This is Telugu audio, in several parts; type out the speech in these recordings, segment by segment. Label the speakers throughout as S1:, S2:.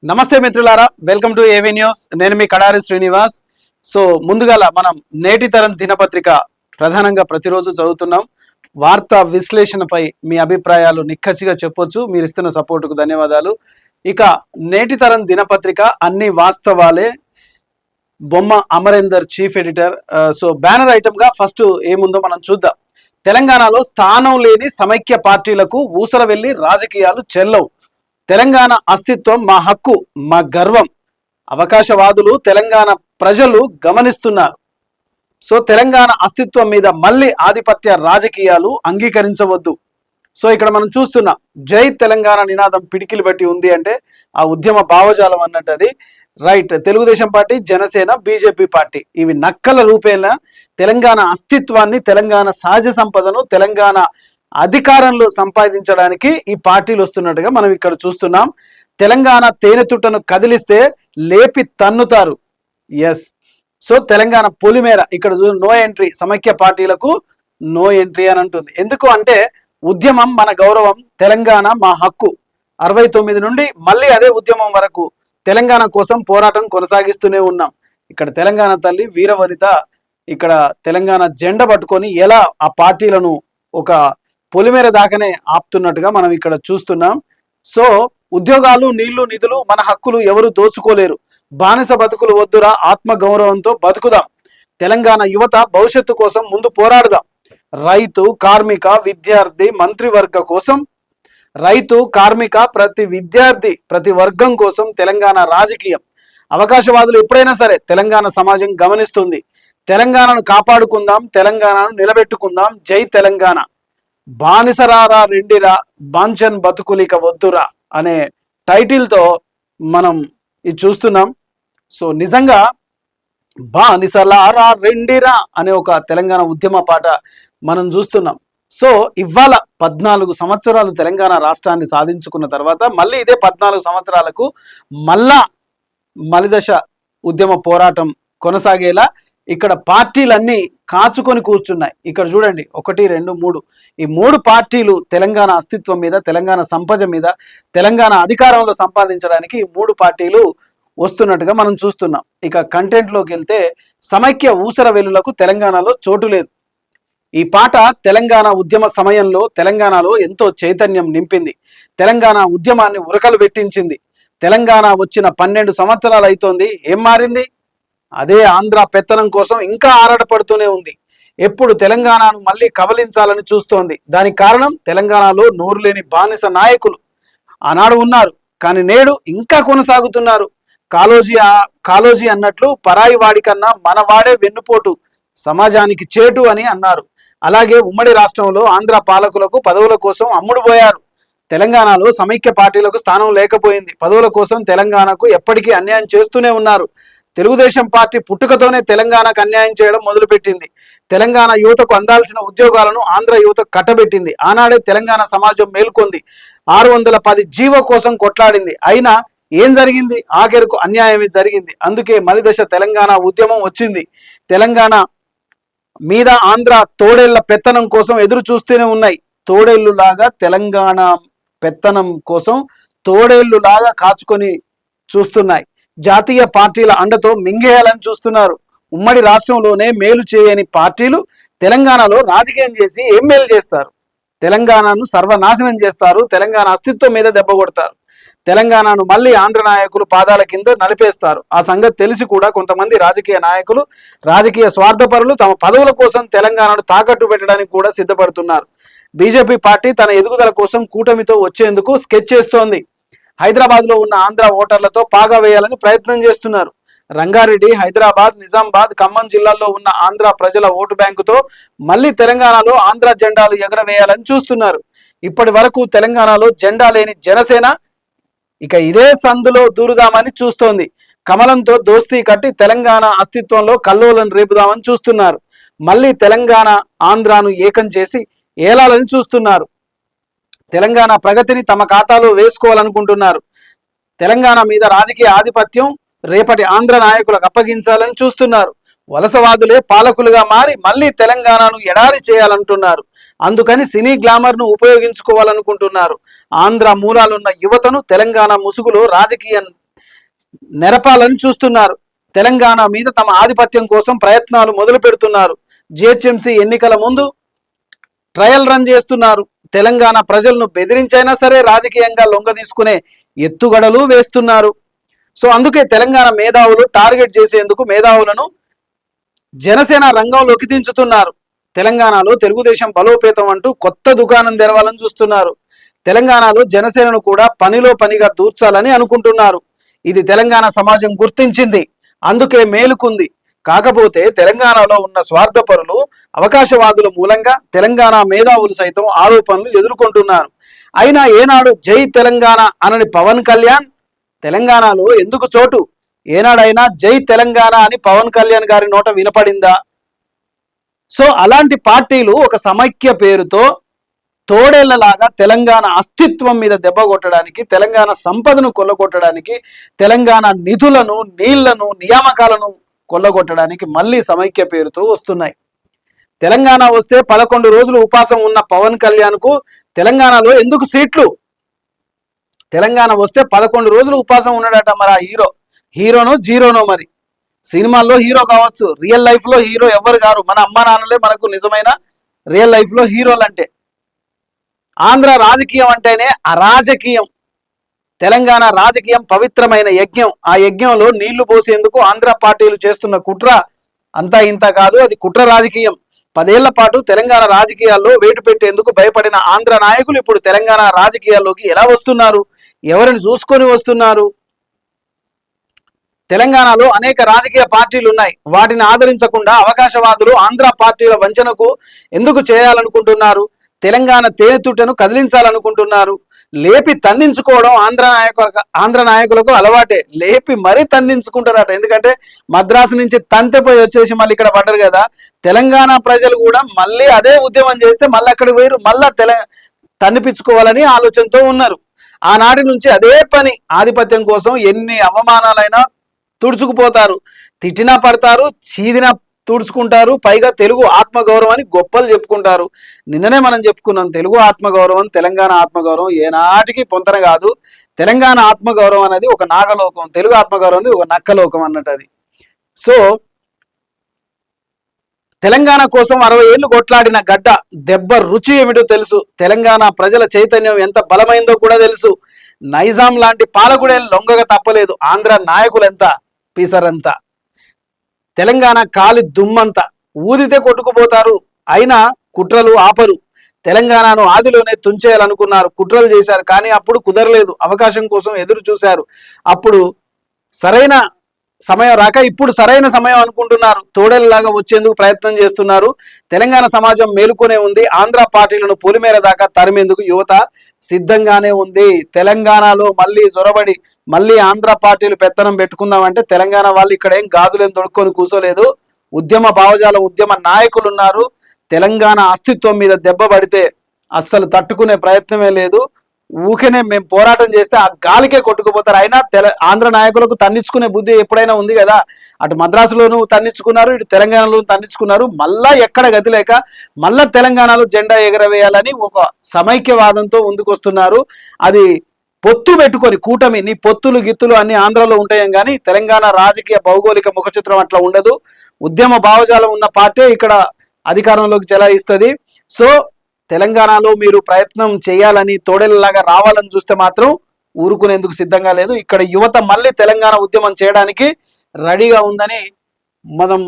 S1: నమస్తే మిత్రులారా, వెల్కమ్ టు ఏవీ న్యూస్. నేను మీ కడారి శ్రీనివాస్. సో ముందుగాల మనం నేటి తరం దినపత్రిక ప్రధానంగా ప్రతిరోజు చదువుతున్నాం. వార్తా విశ్లేషణపై మీ అభిప్రాయాలు నిక్కచ్చిగా చెప్పొచ్చు. మీరు ఇస్తున్న సపోర్టుకు ధన్యవాదాలు. ఇక నేటి తరం దినపత్రిక అన్ని వాస్తవాలే, బొమ్మ Amarender, chief editor. So banner item గా ఫస్ట్ ఏముందో మనం చూద్దాం. తెలంగాణలో స్థానం లేని సమైక్య పార్టీలకు ఊసర వెళ్లి రాజకీయాలు చెల్లవు. తెలంగాణ అస్తిత్వం మా హక్కు, మా గర్వం. అవకాశవాదులు తెలంగాణ ప్రజలు గమనిస్తున్నారు. సో తెలంగాణ అస్తిత్వం మీద మళ్ళీ ఆధిపత్య రాజకీయాలు అంగీకరించవద్దు. సో ఇక్కడ మనం చూస్తున్నాం, జై తెలంగాణ నినాదం పిడికిలు బట్టి ఉంది అంటే ఆ ఉద్యమ భావజాలం అన్నట్టు అది right. Telugu Desam party, Janasena, BJP party ఇవి నక్కల రూపేణ తెలంగాణ అస్తిత్వాన్ని, తెలంగాణ సహజ సంపదను, తెలంగాణ అధికారంలో సంపాదించడానికి ఈ పార్టీలు వస్తున్నట్టుగా మనం ఇక్కడ చూస్తున్నాం. తెలంగాణ తేనెతుట్టను కదిలిస్తే లేపి తన్నుతారు. ఎస్. సో తెలంగాణ పొలిమేర ఇక్కడ నో ఎంట్రీ, సమైక్య పార్టీలకు నో ఎంట్రీ అని అంటుంది. ఎందుకు అంటే ఉద్యమం మన గౌరవం, తెలంగాణ మా హక్కు. 69 నుండి మళ్ళీ అదే ఉద్యమం వరకు తెలంగాణ కోసం పోరాటం కొనసాగిస్తూనే ఉన్నాం. ఇక్కడ తెలంగాణ తల్లి వీరవనిత ఇక్కడ తెలంగాణ జెండా పట్టుకొని ఎలా ఆ పార్టీలను ఒక పొలిమేర దాకానే ఆపుతున్నట్టుగా మనం ఇక్కడ చూస్తున్నాం. సో ఉద్యోగాలు, నీళ్లు, నిధులు మన హక్కులు ఎవరు దోచుకోలేరు. బానిస బతుకులు వద్దురా, ఆత్మ గౌరవంతో బతుకుదాం. తెలంగాణ యువత భవిష్యత్తు కోసం ముందు పోరాడదాం. రైతు, కార్మిక, విద్యార్థి, మంత్రివర్గ కోసం, రైతు, కార్మిక, ప్రతి విద్యార్థి, ప్రతి వర్గం కోసం తెలంగాణ రాజకీయం. అవకాశవాదులు ఎప్పుడైనా సరే తెలంగాణ సమాజం గమనిస్తుంది. తెలంగాణను కాపాడుకుందాం, తెలంగాణను నిలబెట్టుకుందాం. జై తెలంగాణ. బానిసరారా రెండిరా, బాంచన్ బతుకులిక వద్దురా అనే టైటిల్తో మనం ఇది చూస్తున్నాం. సో నిజంగా బానిసలారా రెండిరా అనే ఒక తెలంగాణ ఉద్యమ పాట మనం చూస్తున్నాం. సో ఇవాళ 14 సంవత్సరాలు తెలంగాణ రాష్ట్రాన్ని సాధించుకున్న తర్వాత మళ్ళీ ఇదే 14 సంవత్సరాలకు మళ్ళా మలిదశ ఉద్యమ పోరాటం కొనసాగేలా ఇక్కడ పార్టీలన్నీ కాచుకొని కూర్చున్నాయి. ఇక్కడ చూడండి, 1, 2, 3 ఈ 3 పార్టీలు తెలంగాణ అస్తిత్వం మీద, తెలంగాణ సంపద మీద, తెలంగాణ అధికారంలో సంపాదించడానికి 3 పార్టీలు వస్తున్నట్టుగా మనం చూస్తున్నాం. ఇక కంటెంట్లోకి వెళ్తే, సమైక్య ఊసర వెల్లులకు తెలంగాణలో చోటు లేదు. ఈ పాట తెలంగాణ ఉద్యమ సమయంలో తెలంగాణలో ఎంతో చైతన్యం నింపింది. తెలంగాణ ఉద్యమాన్ని ఉరకలు పెట్టించింది. తెలంగాణ వచ్చిన 12 సంవత్సరాలు అవుతోంది. ఏం మారింది? అదే ఆంధ్ర పెత్తనం కోసం ఇంకా ఆరాటపడుతూనే ఉంది. ఎప్పుడు తెలంగాణను మళ్ళీ కబలించాలని చూస్తోంది. దానికి కారణం తెలంగాణలో నోరు లేని బానిస నాయకులు ఆనాడు ఉన్నారు, కానీ నేడు ఇంకా కొనసాగుతున్నారు. కాలోజీ అన్నట్లు పరాయి వాడి కన్నా మనవాడే వెన్నుపోటు, సమాజానికి చేటు అని అన్నారు. అలాగే ఉమ్మడి రాష్ట్రంలో ఆంధ్ర పాలకులకు పదవుల కోసం అమ్ముడు పోయారు. తెలంగాణలో సమైక్య పార్టీలకు స్థానం లేకపోయింది. పదవుల కోసం తెలంగాణకు ఎప్పటికీ అన్యాయం చేస్తూనే ఉన్నారు. తెలుగుదేశం పార్టీ పుట్టుకతోనే తెలంగాణకు అన్యాయం చేయడం మొదలుపెట్టింది. తెలంగాణ యువతకు అందాల్సిన ఉద్యోగాలను ఆంధ్ర యువతకు కట్టబెట్టింది. ఆనాడే తెలంగాణ సమాజం మేల్కొంది. 610 జీవో కోసం కొట్లాడింది. అయినా ఏం జరిగింది? ఆఖరుకు అన్యాయమే జరిగింది. అందుకే మలిదశ తెలంగాణ ఉద్యమం వచ్చింది. తెలంగాణ మీద ఆంధ్ర తోడేళ్ల పెత్తనం కోసం ఎదురు చూస్తూనే ఉన్నాయి. తోడేళ్లులాగా తెలంగాణ పెత్తనం కోసం తోడేళ్లులాగా కాచుకొని చూస్తున్నాయి. జాతీయ పార్టీల అండతో మింగేయాలని చూస్తున్నారు. ఉమ్మడి రాష్ట్రంలోనే మేలు చేయని పార్టీలు తెలంగాణలో రాజకీయం చేసి ఏం మేలు చేస్తారు? తెలంగాణను సర్వనాశనం చేస్తారు. తెలంగాణ అస్తిత్వం మీద దెబ్బ కొడతారు. తెలంగాణను మళ్ళీ ఆంధ్ర నాయకులు పాదాల కింద నలిపేస్తారు. ఆ సంగతి తెలిసి కూడా కొంతమంది రాజకీయ నాయకులు, రాజకీయ స్వార్థపరులు తమ పదవుల కోసం తెలంగాణను తాకట్టు పెట్టడానికి కూడా సిద్ధపడుతున్నారు. బీజేపీ పార్టీ తన ఎదుగుదల కోసం కూటమితో వచ్చేందుకు స్కెచ్ చేస్తోంది. హైదరాబాద్ లో ఉన్న ఆంధ్ర ఓటర్లతో పాగా వేయాలని ప్రయత్నం చేస్తున్నారు. రంగారెడ్డి, హైదరాబాద్, నిజామాబాద్, ఖమ్మం జిల్లాల్లో ఉన్న ఆంధ్ర ప్రజల ఓటు బ్యాంకుతో మళ్ళీ తెలంగాణలో ఆంధ్ర జెండాలు ఎగరవేయాలని చూస్తున్నారు. ఇప్పటి వరకు తెలంగాణలో జెండా లేని జనసేన ఇక ఇదే సందులో దూరుదామని చూస్తోంది. కమలంతో దోస్తీ కట్టి తెలంగాణ అస్తిత్వంలో కల్లోలను రేపుదామని చూస్తున్నారు. మళ్ళీ తెలంగాణ ఆంధ్రాను ఏకం చేసి ఏలాలని చూస్తున్నారు. తెలంగాణ ప్రగతిని తమ ఖాతాలో వేసుకోవాలనుకుంటున్నారు. తెలంగాణ మీద రాజకీయ ఆధిపత్యం రేపటి ఆంధ్ర నాయకులకు అప్పగించాలని చూస్తున్నారు. వలసవాదులే పాలకులుగా మారి మళ్ళీ తెలంగాణను ఎడారి చేయాలంటున్నారు. అందుకని సినీ గ్లామర్ను ఉపయోగించుకోవాలనుకుంటున్నారు. ఆంధ్ర మూలాలున్న యువతను తెలంగాణ ముసుగులో రాజకీయ నెరపాలని చూస్తున్నారు. తెలంగాణ మీద తమ ఆధిపత్యం కోసం ప్రయత్నాలు మొదలు పెడుతున్నారు. జిహెచ్ఎంసీ ఎన్నికల ముందు ట్రయల్ రన్ చేస్తున్నారు. తెలంగాణ ప్రజలను బెదిరించైనా సరే రాజకీయంగా లొంగ తీసుకునే ఎత్తుగడలు వేస్తున్నారు. సో అందుకే తెలంగాణ మేధావులు టార్గెట్ చేసేందుకు మేధావులను జనసేన రంగంలోకి దించుతున్నారు. తెలంగాణలో తెలుగుదేశం బలోపేతం అంటూ కొత్త దుకాణం తెరవాలని చూస్తున్నారు. తెలంగాణలో జనసేనను కూడా పనిలో పనిగా దూర్చాలని అనుకుంటున్నారు. ఇది తెలంగాణ సమాజం గుర్తించింది, అందుకే మేలుకుంది. కాకపోతే తెలంగాణలో ఉన్న స్వార్థపరులు, అవకాశవాదుల మూలంగా తెలంగాణ మేధావులు సైతం ఆరోపణలు ఎదుర్కొంటున్నారు. అయినా ఏనాడు జై తెలంగాణ అనని పవన్ కళ్యాణ్ తెలంగాణలో ఎందుకు చోటు? ఏనాడైనా జై తెలంగాణ అని పవన్ కళ్యాణ్ గారి నోట వినపడిందా? సో అలాంటి పార్టీలు ఒక సమైక్య పేరుతో తోడేళ్లలాగా తెలంగాణ అస్తిత్వం మీద దెబ్బ కొట్టడానికి, తెలంగాణ సంపదను కొల్లగొట్టడానికి, తెలంగాణ నిధులను, నీళ్లను, నియామకాలను కొల్లగొట్టడానికి మళ్ళీ సమైక్య పేరుతో వస్తున్నాయి. తెలంగాణ వస్తే 11 రోజులు ఉపాసం ఉన్న పవన్ కళ్యాణ్కు తెలంగాణలో ఎందుకు సీట్లు? తెలంగాణ వస్తే 11 రోజులు ఉపాసం ఉన్నాడట. మరి ఆ హీరోనో జీరోనో? మరి సినిమాల్లో హీరో కావచ్చు, రియల్ లైఫ్ లో హీరో ఎవరు కారు. మన అమ్మ నాన్నలే మనకు నిజమైన రియల్ లైఫ్ లో హీరోలు అంటే. ఆంధ్ర రాజకీయం అంటేనే అరాజకీయం. తెలంగాణ రాజకీయం పవిత్రమైన యజ్ఞం. ఆ యజ్ఞంలో నీళ్లు పోసేందుకు ఆంధ్ర పార్టీలు చేస్తున్న కుట్ర అంతా ఇంత కాదు, అది కుట్ర రాజకీయం. 10 ఏళ్ల పాటు తెలంగాణ రాజకీయాల్లో వేటు పెట్టేందుకు భయపడిన ఆంధ్ర నాయకులు ఇప్పుడు తెలంగాణ రాజకీయాల్లోకి ఎలా వస్తున్నారు? ఎవరిని చూసుకొని వస్తున్నారు? తెలంగాణలో అనేక రాజకీయ పార్టీలు ఉన్నాయి. వాటిని ఆదరించకుండా అవకాశవాదులు ఆంధ్ర పార్టీల వంచనకు ఎందుకు చేయాలనుకుంటున్నారు? తెలంగాణ తేనెతుట్టను కదిలించాలనుకుంటున్నారు. లేపి తన్నించుకోవడం ఆంధ్ర నాయకులకు అలవాటే. లేపి మరీ తన్నించుకుంటారట. ఎందుకంటే మద్రాసు నుంచి తంతెపోయి వచ్చేసి మళ్ళీ ఇక్కడ పడ్డారు కదా. తెలంగాణ ప్రజలు కూడా మళ్ళీ అదే ఉద్యమం చేస్తే మళ్ళీ అక్కడికి పోయి మళ్ళా తన్నిపించుకోవాలని ఆలోచనతో ఉన్నారు. ఆనాటి నుంచి అదే పని. ఆధిపత్యం కోసం ఎన్ని అవమానాలైనా తుడుచుకుపోతారు. తిట్టినా పడతారు, చీదినా తుడుచుకుంటారు. పైగా తెలుగు ఆత్మగౌరవాన్ని గొప్పలు చెప్పుకుంటారు. నిన్ననే మనం చెప్పుకున్నాం, తెలుగు ఆత్మగౌరవం, తెలంగాణ ఆత్మగౌరవం ఏనాటికి పొంతన కాదు. తెలంగాణ ఆత్మగౌరవం అనేది ఒక నాగలోకం, తెలుగు ఆత్మగౌరవం అనేది ఒక నక్కలోకం అన్నట్టు అది. సో తెలంగాణ కోసం 60 ఏళ్లు కొట్లాడిన గడ్డ దెబ్బ రుచి ఏమిటో తెలుసు. తెలంగాణ ప్రజల చైతన్యం ఎంత బలమైందో కూడా తెలుసు. నైజాం లాంటి పాలకుడే లొంగగా తప్పలేదు. ఆంధ్ర నాయకులెంత పీసరంతా. తెలంగాణ కాలి దుమ్మంతా ఊదితే కొట్టుకుపోతారు. అయినా కుట్రలు ఆపరు. తెలంగాణను ఆదిలోనే తుంచేయాలనుకున్నారు, కుట్రలు చేశారు. కానీ అప్పుడు కుదరలేదు. అవకాశం కోసం ఎదురు చూశారు. అప్పుడు సరైన సమయం రాక ఇప్పుడు సరైన సమయం అనుకుంటున్నారు. తోడేలాగా వచ్చేందుకు ప్రయత్నం చేస్తున్నారు. తెలంగాణ సమాజం మేలుకొనే ఉంది. ఆంధ్ర పార్టీలను పొలిమేర దాకా తరిమేందుకు యువత సిద్ధంగానే ఉంది. తెలంగాణలో మళ్ళీ జొరబడి మళ్ళీ ఆంధ్ర పార్టీలు పెత్తనం పెట్టుకుందామంటే తెలంగాణ వాళ్ళు ఇక్కడ ఏం గాజులేం దొడుక్కొని కూర్చోలేదు. ఉద్యమ భావజాలం, ఉద్యమ నాయకులు ఉన్నారు. తెలంగాణ అస్తిత్వం మీద దెబ్బ పడితే అస్సలు తట్టుకునే ప్రయత్నమే లేదు. ఊకనే మేము పోరాటం చేస్తే ఆ గాలికే కొట్టుకుపోతారు. అయినా ఆంధ్ర నాయకులకు తన్నించుకునే బుద్ధి ఎప్పుడైనా ఉంది కదా. అటు మద్రాసులోనూ తన్నించుకున్నారు, ఇటు తెలంగాణలోనూ తన్నించుకున్నారు. మళ్ళా ఎక్కడ గతి లేక మళ్ళా తెలంగాణలో జెండా ఎగరవేయాలని ఒక సమైక్యవాదంతో ముందుకొస్తున్నారు. అది పొత్తు పెట్టుకొని కూటమి, నీ పొత్తులు గిత్తులు అన్ని ఆంధ్రలో ఉంటాయేం కానీ తెలంగాణ రాజకీయ భౌగోళిక ముఖచిత్రం అట్లా ఉండదు. ఉద్యమ భావజాలం ఉన్న పార్టీ ఇక్కడ అధికారంలోకి చెలాయిస్తుంది. సో తెలంగాణలో మీరు ప్రయత్నం చేయాలని, తోడేళ్ళలాగా రావాలని చూస్తే మాత్రం ఊరుకునేందుకు సిద్ధంగా లేదు. ఇక్కడ యువత మళ్ళీ తెలంగాణ ఉద్యమం చేయడానికి రెడీగా ఉందని మనం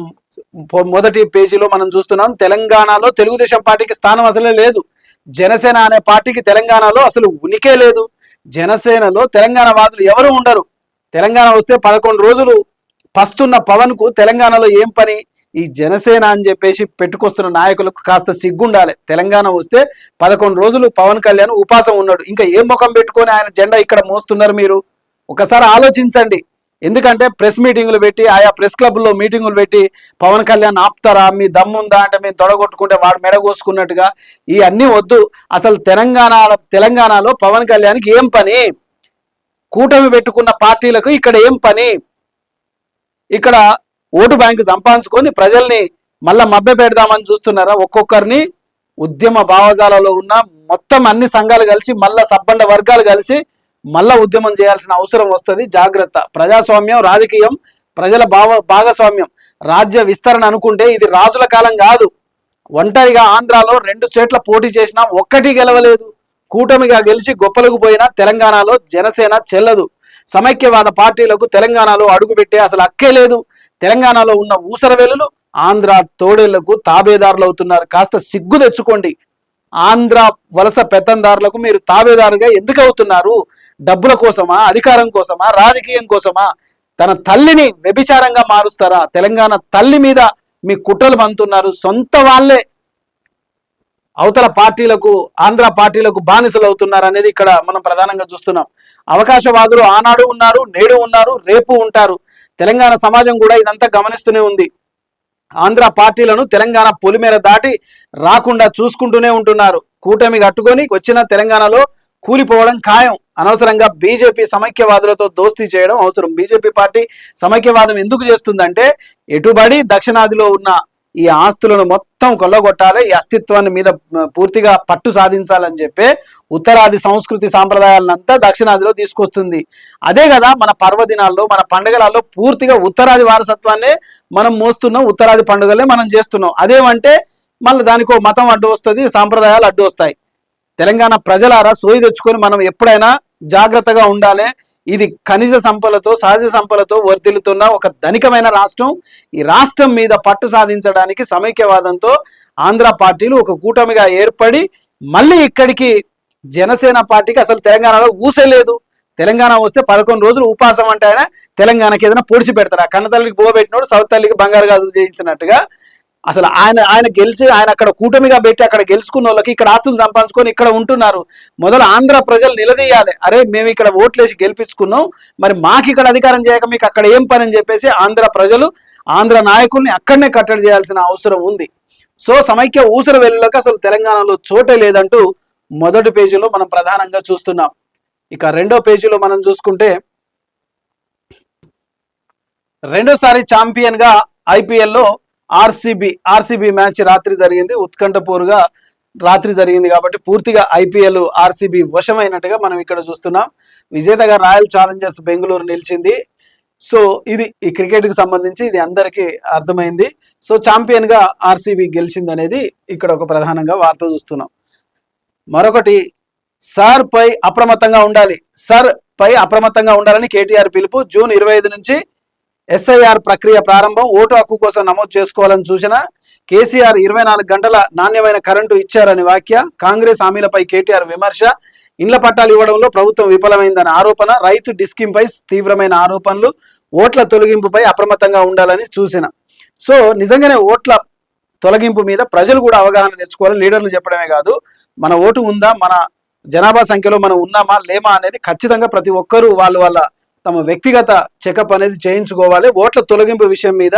S1: మొదటి పేజీలో మనం చూస్తున్నాం. తెలంగాణలో తెలుగుదేశం పార్టీకి స్థానం అసలే లేదు. జనసేన అనే పార్టీకి తెలంగాణలో అసలు ఉనికే లేదు. జనసేనలో తెలంగాణ వాదులు ఎవరు ఉండరు. తెలంగాణ వస్తే 11 రోజులు పస్తున్న పవన్ కు తెలంగాణలో ఏం పని? ఈ జనసేన అని చెప్పేసి పెట్టుకొస్తున్న నాయకులకు కాస్త సిగ్గుండాలి. తెలంగాణ వస్తే 11 రోజులు పవన్ కళ్యాణ్ ఉపాసం ఉన్నాడు. ఇంకా ఏం ముఖం పెట్టుకొని ఆయన జెండా ఇక్కడ మోస్తున్నారు? మీరు ఒకసారి ఆలోచించండి. ఎందుకంటే ప్రెస్ మీటింగులు పెట్టి, ఆయా ప్రెస్ క్లబ్లో మీటింగులు పెట్టి పవన్ కళ్యాణ్ ఆపుతారా, మీ దమ్ముందా అంటే మేము తొడగొట్టుకుంటే వాడు మెడగోసుకున్నట్టుగా ఇవన్నీ వద్దు. అసలు తెలంగాణలో పవన్ కళ్యాణ్కి ఏం పని? కూటమి పెట్టుకున్న పార్టీలకు ఇక్కడ ఏం పని? ఇక్కడ ఓటు బ్యాంకు సంపాదించుకొని ప్రజల్ని మళ్ళా మభ్య పెడదామని చూస్తున్నారా? ఒక్కొక్కరిని ఉద్యమ భావజాలలో ఉన్న మొత్తం అన్ని సంఘాలు కలిసి మళ్ళా సబ్బండ వర్గాలు కలిసి మళ్ళా ఉద్యమం చేయాల్సిన అవసరం వస్తుంది. జాగ్రత్త. ప్రజాస్వామ్యం, రాజకీయం, ప్రజల భాగస్వామ్యం, రాజ్య విస్తరణ అనుకుంటే ఇది రాజుల కాలం కాదు. ఒంటరిగా ఆంధ్రాలో 2 చోట్ల పోటీ చేసినా ఒక్కటి గెలవలేదు. కూటమిగా గెలిచి గొప్పలకు పోయిన తెలంగాణలో జనసేన చెల్లదు. సమైక్యవాద పార్టీలకు తెలంగాణలో అడుగుపెట్టే అసలు హక్కే లేదు. తెలంగాణలో ఉన్న ఊసరవేలులు ఆంధ్ర తోడేళ్లకు తాబేదారులు అవుతున్నారు. కాస్త సిగ్గు తెచ్చుకోండి. ఆంధ్ర వలస పెత్తందారులకు మీరు తాబేదారుగా ఎందుకు అవుతున్నారు? డబ్బుల కోసమా, అధికారం కోసమా, రాజకీయం కోసమా? తన తల్లిని వ్యభిచారంగా మారుస్తారా? తెలంగాణ తల్లి మీద మీ కుట్రలు పంతున్నారు. సొంత వాళ్ళే అవతల పార్టీలకు, ఆంధ్ర పార్టీలకు బానిసలు అవుతున్నారు అనేది ఇక్కడ మనం ప్రధానంగా చూస్తున్నాం. అవకాశవాదులు ఆనాడు ఉన్నారు, నేడు ఉన్నారు, రేపు ఉంటారు. తెలంగాణ సమాజం కూడా ఇదంతా గమనిస్తూనే ఉంది. ఆంధ్ర పార్టీలను తెలంగాణ పొలిమేర దాటి రాకుండా చూసుకుంటూనే ఉంటున్నారు. కూటమి కట్టుకొని వచ్చిన తెలంగాణలో కూలిపోవడం ఖాయం. అనవసరంగా బీజేపీ సమైక్యవాదులతో దోస్తీ చేయడం అవసరం. బీజేపీ పార్టీ సమైక్యవాదం ఎందుకు చేస్తుందంటే, ఎటుబడి దక్షిణాదిలో ఉన్న ఈ ఆస్తులను మొత్తం కొల్లగొట్టాలి, ఈ అస్తిత్వాన్ని మీద పూర్తిగా పట్టు సాధించాలని చెప్పి ఉత్తరాది సంస్కృతి సాంప్రదాయాలనంతా దక్షిణాదిలో తీసుకొస్తుంది. అదే కదా మన పర్వదినాల్లో, మన పండుగలలో పూర్తిగా ఉత్తరాది వారసత్వాన్ని మనం మోస్తున్నాం, ఉత్తరాది పండుగలే మనం చేస్తున్నాం. అదేమంటే మళ్ళీ దానికో మతం అడ్డు వస్తుంది, సాంప్రదాయాలు అడ్డు వస్తాయి. తెలంగాణ ప్రజలారా సోయి తెచ్చుకొని మనం ఎప్పుడైనా జాగ్రత్తగా ఉండాలి. ఇది ఖనిజ సంపదలతో, సహజ సంపదలతో వర్ధిల్లుతున్న ఒక ధనికమైన రాష్ట్రం. ఈ రాష్ట్రం మీద పట్టు సాధించడానికి సమైక్యవాదంతో ఆంధ్ర పార్టీలు ఒక కూటమిగా ఏర్పడి మళ్ళీ ఇక్కడికి జనసేన పార్టీకి అసలు తెలంగాణలో ఊసలేదు. తెలంగాణ వస్తే 11 రోజులు ఉపాసం అంటే ఆయన తెలంగాణకి ఏదైనా పొడిచి పెడతారు. ఆ కన్న తల్లికి బువ్వ పెట్టినోడు సౌత్ తల్లికి బంగారు గాజులు చేయించినట్టుగా అసలు ఆయన గెలిచి ఆయన అక్కడ కూటమిగా పెట్టి అక్కడ గెలుచుకున్న వాళ్ళకి ఇక్కడ ఆస్తులు సంపాదించుకొని ఇక్కడ ఉంటున్నారు. మొదలు ఆంధ్ర ప్రజలు నిలదీయాలి. అరే మేము ఇక్కడ ఓట్లేసి గెలిపించుకున్నాం, మరి మాకు ఇక్కడ అధికారం చేయక మీకు అక్కడ ఏం పని అని చెప్పేసి ఆంధ్ర ప్రజలు, ఆంధ్ర నాయకుల్ని అక్కడనే కట్టడి చేయాల్సిన అవసరం ఉంది. సో సమైక్య ఊసర వెల్లులకు అసలు తెలంగాణలో చోటే లేదంటూ మొదటి పేజీలో మనం ప్రధానంగా చూస్తున్నాం. ఇక రెండో పేజీలో మనం చూసుకుంటే, రెండోసారి ఛాంపియన్ గా ఐపీఎల్లో ఆర్సీబీ మ్యాచ్ రాత్రి జరిగింది. ఉత్కంఠపూర్గా రాత్రి జరిగింది కాబట్టి పూర్తిగా ఐపీఎల్ ఆర్సీబీ వశమైనట్టుగా మనం ఇక్కడ చూస్తున్నాం. విజేతగా రాయల్ ఛాలెంజర్స్ బెంగళూరు నిలిచింది. సో ఇది ఈ క్రికెట్కి సంబంధించి ఇది అందరికీ అర్థమైంది. సో ఛాంపియన్ గా ఆర్సీబీ గెలిచింది అనేది ఇక్కడ ఒక ప్రధానంగా వార్త చూస్తున్నాం. మరొకటి, సర్ పై అప్రమత్తంగా ఉండాలని కేటీఆర్ పిలుపు. జూన్ 25 నుంచి ఎస్ఐఆర్ ప్రక్రియ ప్రారంభం. ఓటు హక్కు కోసం నమోదు చేసుకోవాలని సూచన. కేసీఆర్ 24 గంటల నాణ్యమైన కరెంటు ఇచ్చారని వ్యాఖ్య. కాంగ్రెస్ హామీలపై కేటీఆర్ విమర్శ. ఇండ్ల పట్టాలు ఇవ్వడంలో ప్రభుత్వం విఫలమైందని ఆరోపణ. రైతు డిస్కింపై తీవ్రమైన ఆరోపణలు. ఓట్ల తొలగింపుపై అప్రమత్తంగా ఉండాలని సూచన. సో నిజంగానే ఓట్ల తొలగింపు మీద ప్రజలు కూడా అవగాహన తెచ్చుకోవాలి. లీడర్లు చెప్పడమే కాదు, మన ఓటు ఉందా, మన జనాభా సంఖ్యలో మనం ఉన్నామా లేమా అనేది ఖచ్చితంగా ప్రతి ఒక్కరూ వాళ్ళ తమ వ్యక్తిగత చెకప్ అనేది చేయించుకోవాలి. ఓట్ల తొలగింపు విషయం మీద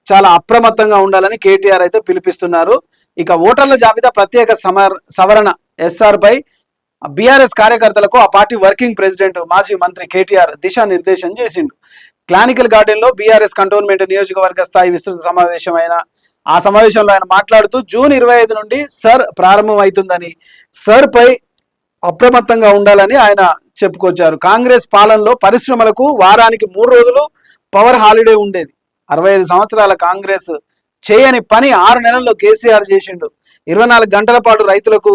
S1: చాలా అప్రమత్తంగా ఉండాలని కేటీఆర్ అయితే పిలిపిస్తున్నారు. ఇక ఓటర్ల జాబితా ప్రత్యేక సవరణ ఎస్ఆర్ పై బీఆర్ఎస్ కార్యకర్తలకు ఆ పార్టీ వర్కింగ్ ప్రెసిడెంట్ మాజీ మంత్రి కేటీఆర్ దిశానిర్దేశం చేసిండు. క్లానికల్ గార్డెన్ లో బీఆర్ఎస్ కంటోన్మెంట్ నియోజకవర్గ స్థాయి విస్తృత సమావేశమైన ఆ సమావేశంలో ఆయన మాట్లాడుతూ జూన్ 25 నుండి సర్ ప్రారంభం అవుతుందని, సర్ పై అప్రమత్తంగా ఉండాలని ఆయన చెప్పుకొచ్చారు. కాంగ్రెస్ పాలనలో పరిశ్రమలకు వారానికి 3 రోజులు పవర్ హాలిడే ఉండేది. 65 సంవత్సరాల కాంగ్రెస్ చేయని పని 6 నెలల్లో కేసీఆర్ చేసిండు. 24 గంటల పాటు రైతులకు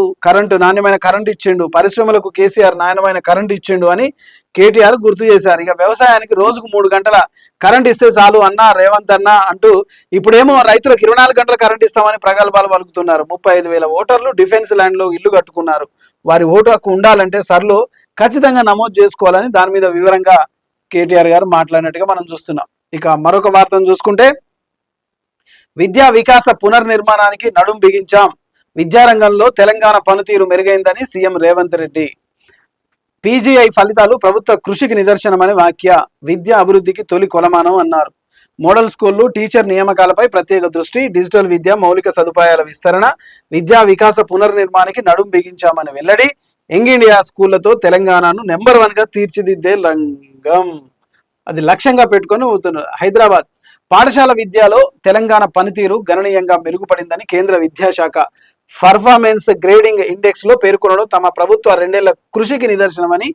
S1: నాణ్యమైన కరెంటు ఇచ్చిండు. పరిశ్రమలకు కేసీఆర్ నాణ్యమైన కరెంటు ఇచ్చిండు అని కేటీఆర్ గుర్తు చేశారు. ఇక వ్యవసాయానికి రోజుకు 3 గంటల కరెంట్ ఇస్తే చాలు అన్నా రేవంత్ అన్న అంటూ ఇప్పుడేమో రైతులకు 24 గంటల కరెంట్ ఇస్తామని ప్రగల్భాలు పలుకుతున్నారు. 35,000 ఓటర్లు డిఫెన్స్ ల్యాండ్ లో ఇల్లు కట్టుకున్నారు. వారి ఓటు హక్కు ఉండాలంటే సర్లు ఖచ్చితంగా నమోదు చేసుకోవాలని దాని మీద వివరంగా కేటీఆర్ గారు మాట్లాడినట్టుగా మనం చూస్తున్నాం. ఇక మరొక వార్తను చూసుకుంటే, విద్యా వికాస పునర్నిర్మాణానికి నడుం బిగించాం. విద్యారంగంలో తెలంగాణ పనితీరు మెరుగైందని సీఎం రేవంత్ రెడ్డి. పీజీఐ ఫలితాలు ప్రభుత్వ కృషికి నిదర్శనమని వ్యాఖ్య. విద్యా అభివృద్ధికి తొలి కొలమానం అన్నారు. మోడల్ స్కూళ్లు, టీచర్ నియామకాలపై ప్రత్యేక దృష్టి. డిజిటల్ విద్య, మౌలిక సదుపాయాల విస్తరణ, విద్యా వికాస పునర్నిర్మాణానికి నడుం బిగించామని వెల్లడి. యంగ్ ఇండియా స్కూళ్లతో తెలంగాణను నెంబర్ 1 గా తీర్చిదిద్దే అది లక్ష్యంగా పెట్టుకొని పోతున్నారు. హైదరాబాద్ పాఠశాల విద్యలో తెలంగాణ పనితీరు గణనీయంగా మెరుగుపడిందని కేంద్ర విద్యాశాఖ పర్ఫార్మెన్స్ గ్రేడింగ్ ఇండెక్స్ లో పేర్కొనడం తమ ప్రభుత్వ 2 ఏళ్ల కృషికి నిదర్శనమని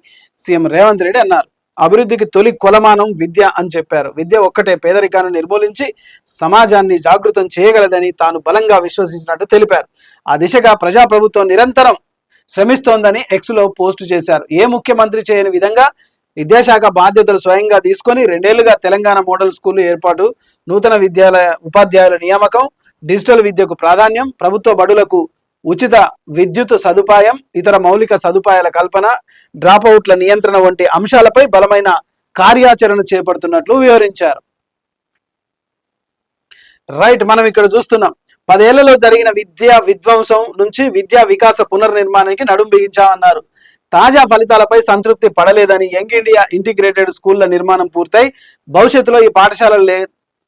S1: సీఎం రేవంత్ రెడ్డి అన్నారు. అభివృద్ధికి తొలి కొలమానం విద్య అని చెప్పారు. విద్య ఒక్కటే పేదరికాన్ని నిర్మూలించి సమాజాన్ని జాగృతం చేయగలదని తాను బలంగా విశ్వసించినట్టు తెలిపారు. ఆ దిశగా ప్రజాప్రభుత్వం నిరంతరం శ్రమిస్తోందని ఎక్స్ లో పోస్టు చేశారు. ఏ ముఖ్యమంత్రి చేయని విధంగా విద్యాశాఖ బాధ్యతలు స్వయంగా తీసుకొని 2 ఏళ్లుగా తెలంగాణ మోడల్ స్కూల్ ఏర్పాటు, నూతన విద్యాలయ ఉపాధ్యాయుల నియామకం, డిజిటల్ విద్యకు ప్రాధాన్యం, ప్రభుత్వ బడులకు ఉచిత విద్యుత్ సదుపాయం, ఇతర మౌలిక సదుపాయాల కల్పన, డ్రాప్ అవుట్ల నియంత్రణ వంటి అంశాలపై బలమైన కార్యాచరణ చేపడుతున్నట్లు వివరించారు. రైట్, మనం ఇక్కడ చూస్తున్నాం 10 ఏళ్లలో జరిగిన విద్యా విధ్వంసం నుంచి విద్యా వికాస పునర్నిర్మాణానికి నడుం బిగించామన్నారు. తాజా ఫలితాలపై సంతృప్తి పడలేదని యంగ్ ఇండియా ఇంటిగ్రేటెడ్ స్కూళ్ల నిర్మాణం పూర్తయి భవిష్యత్తులో ఈ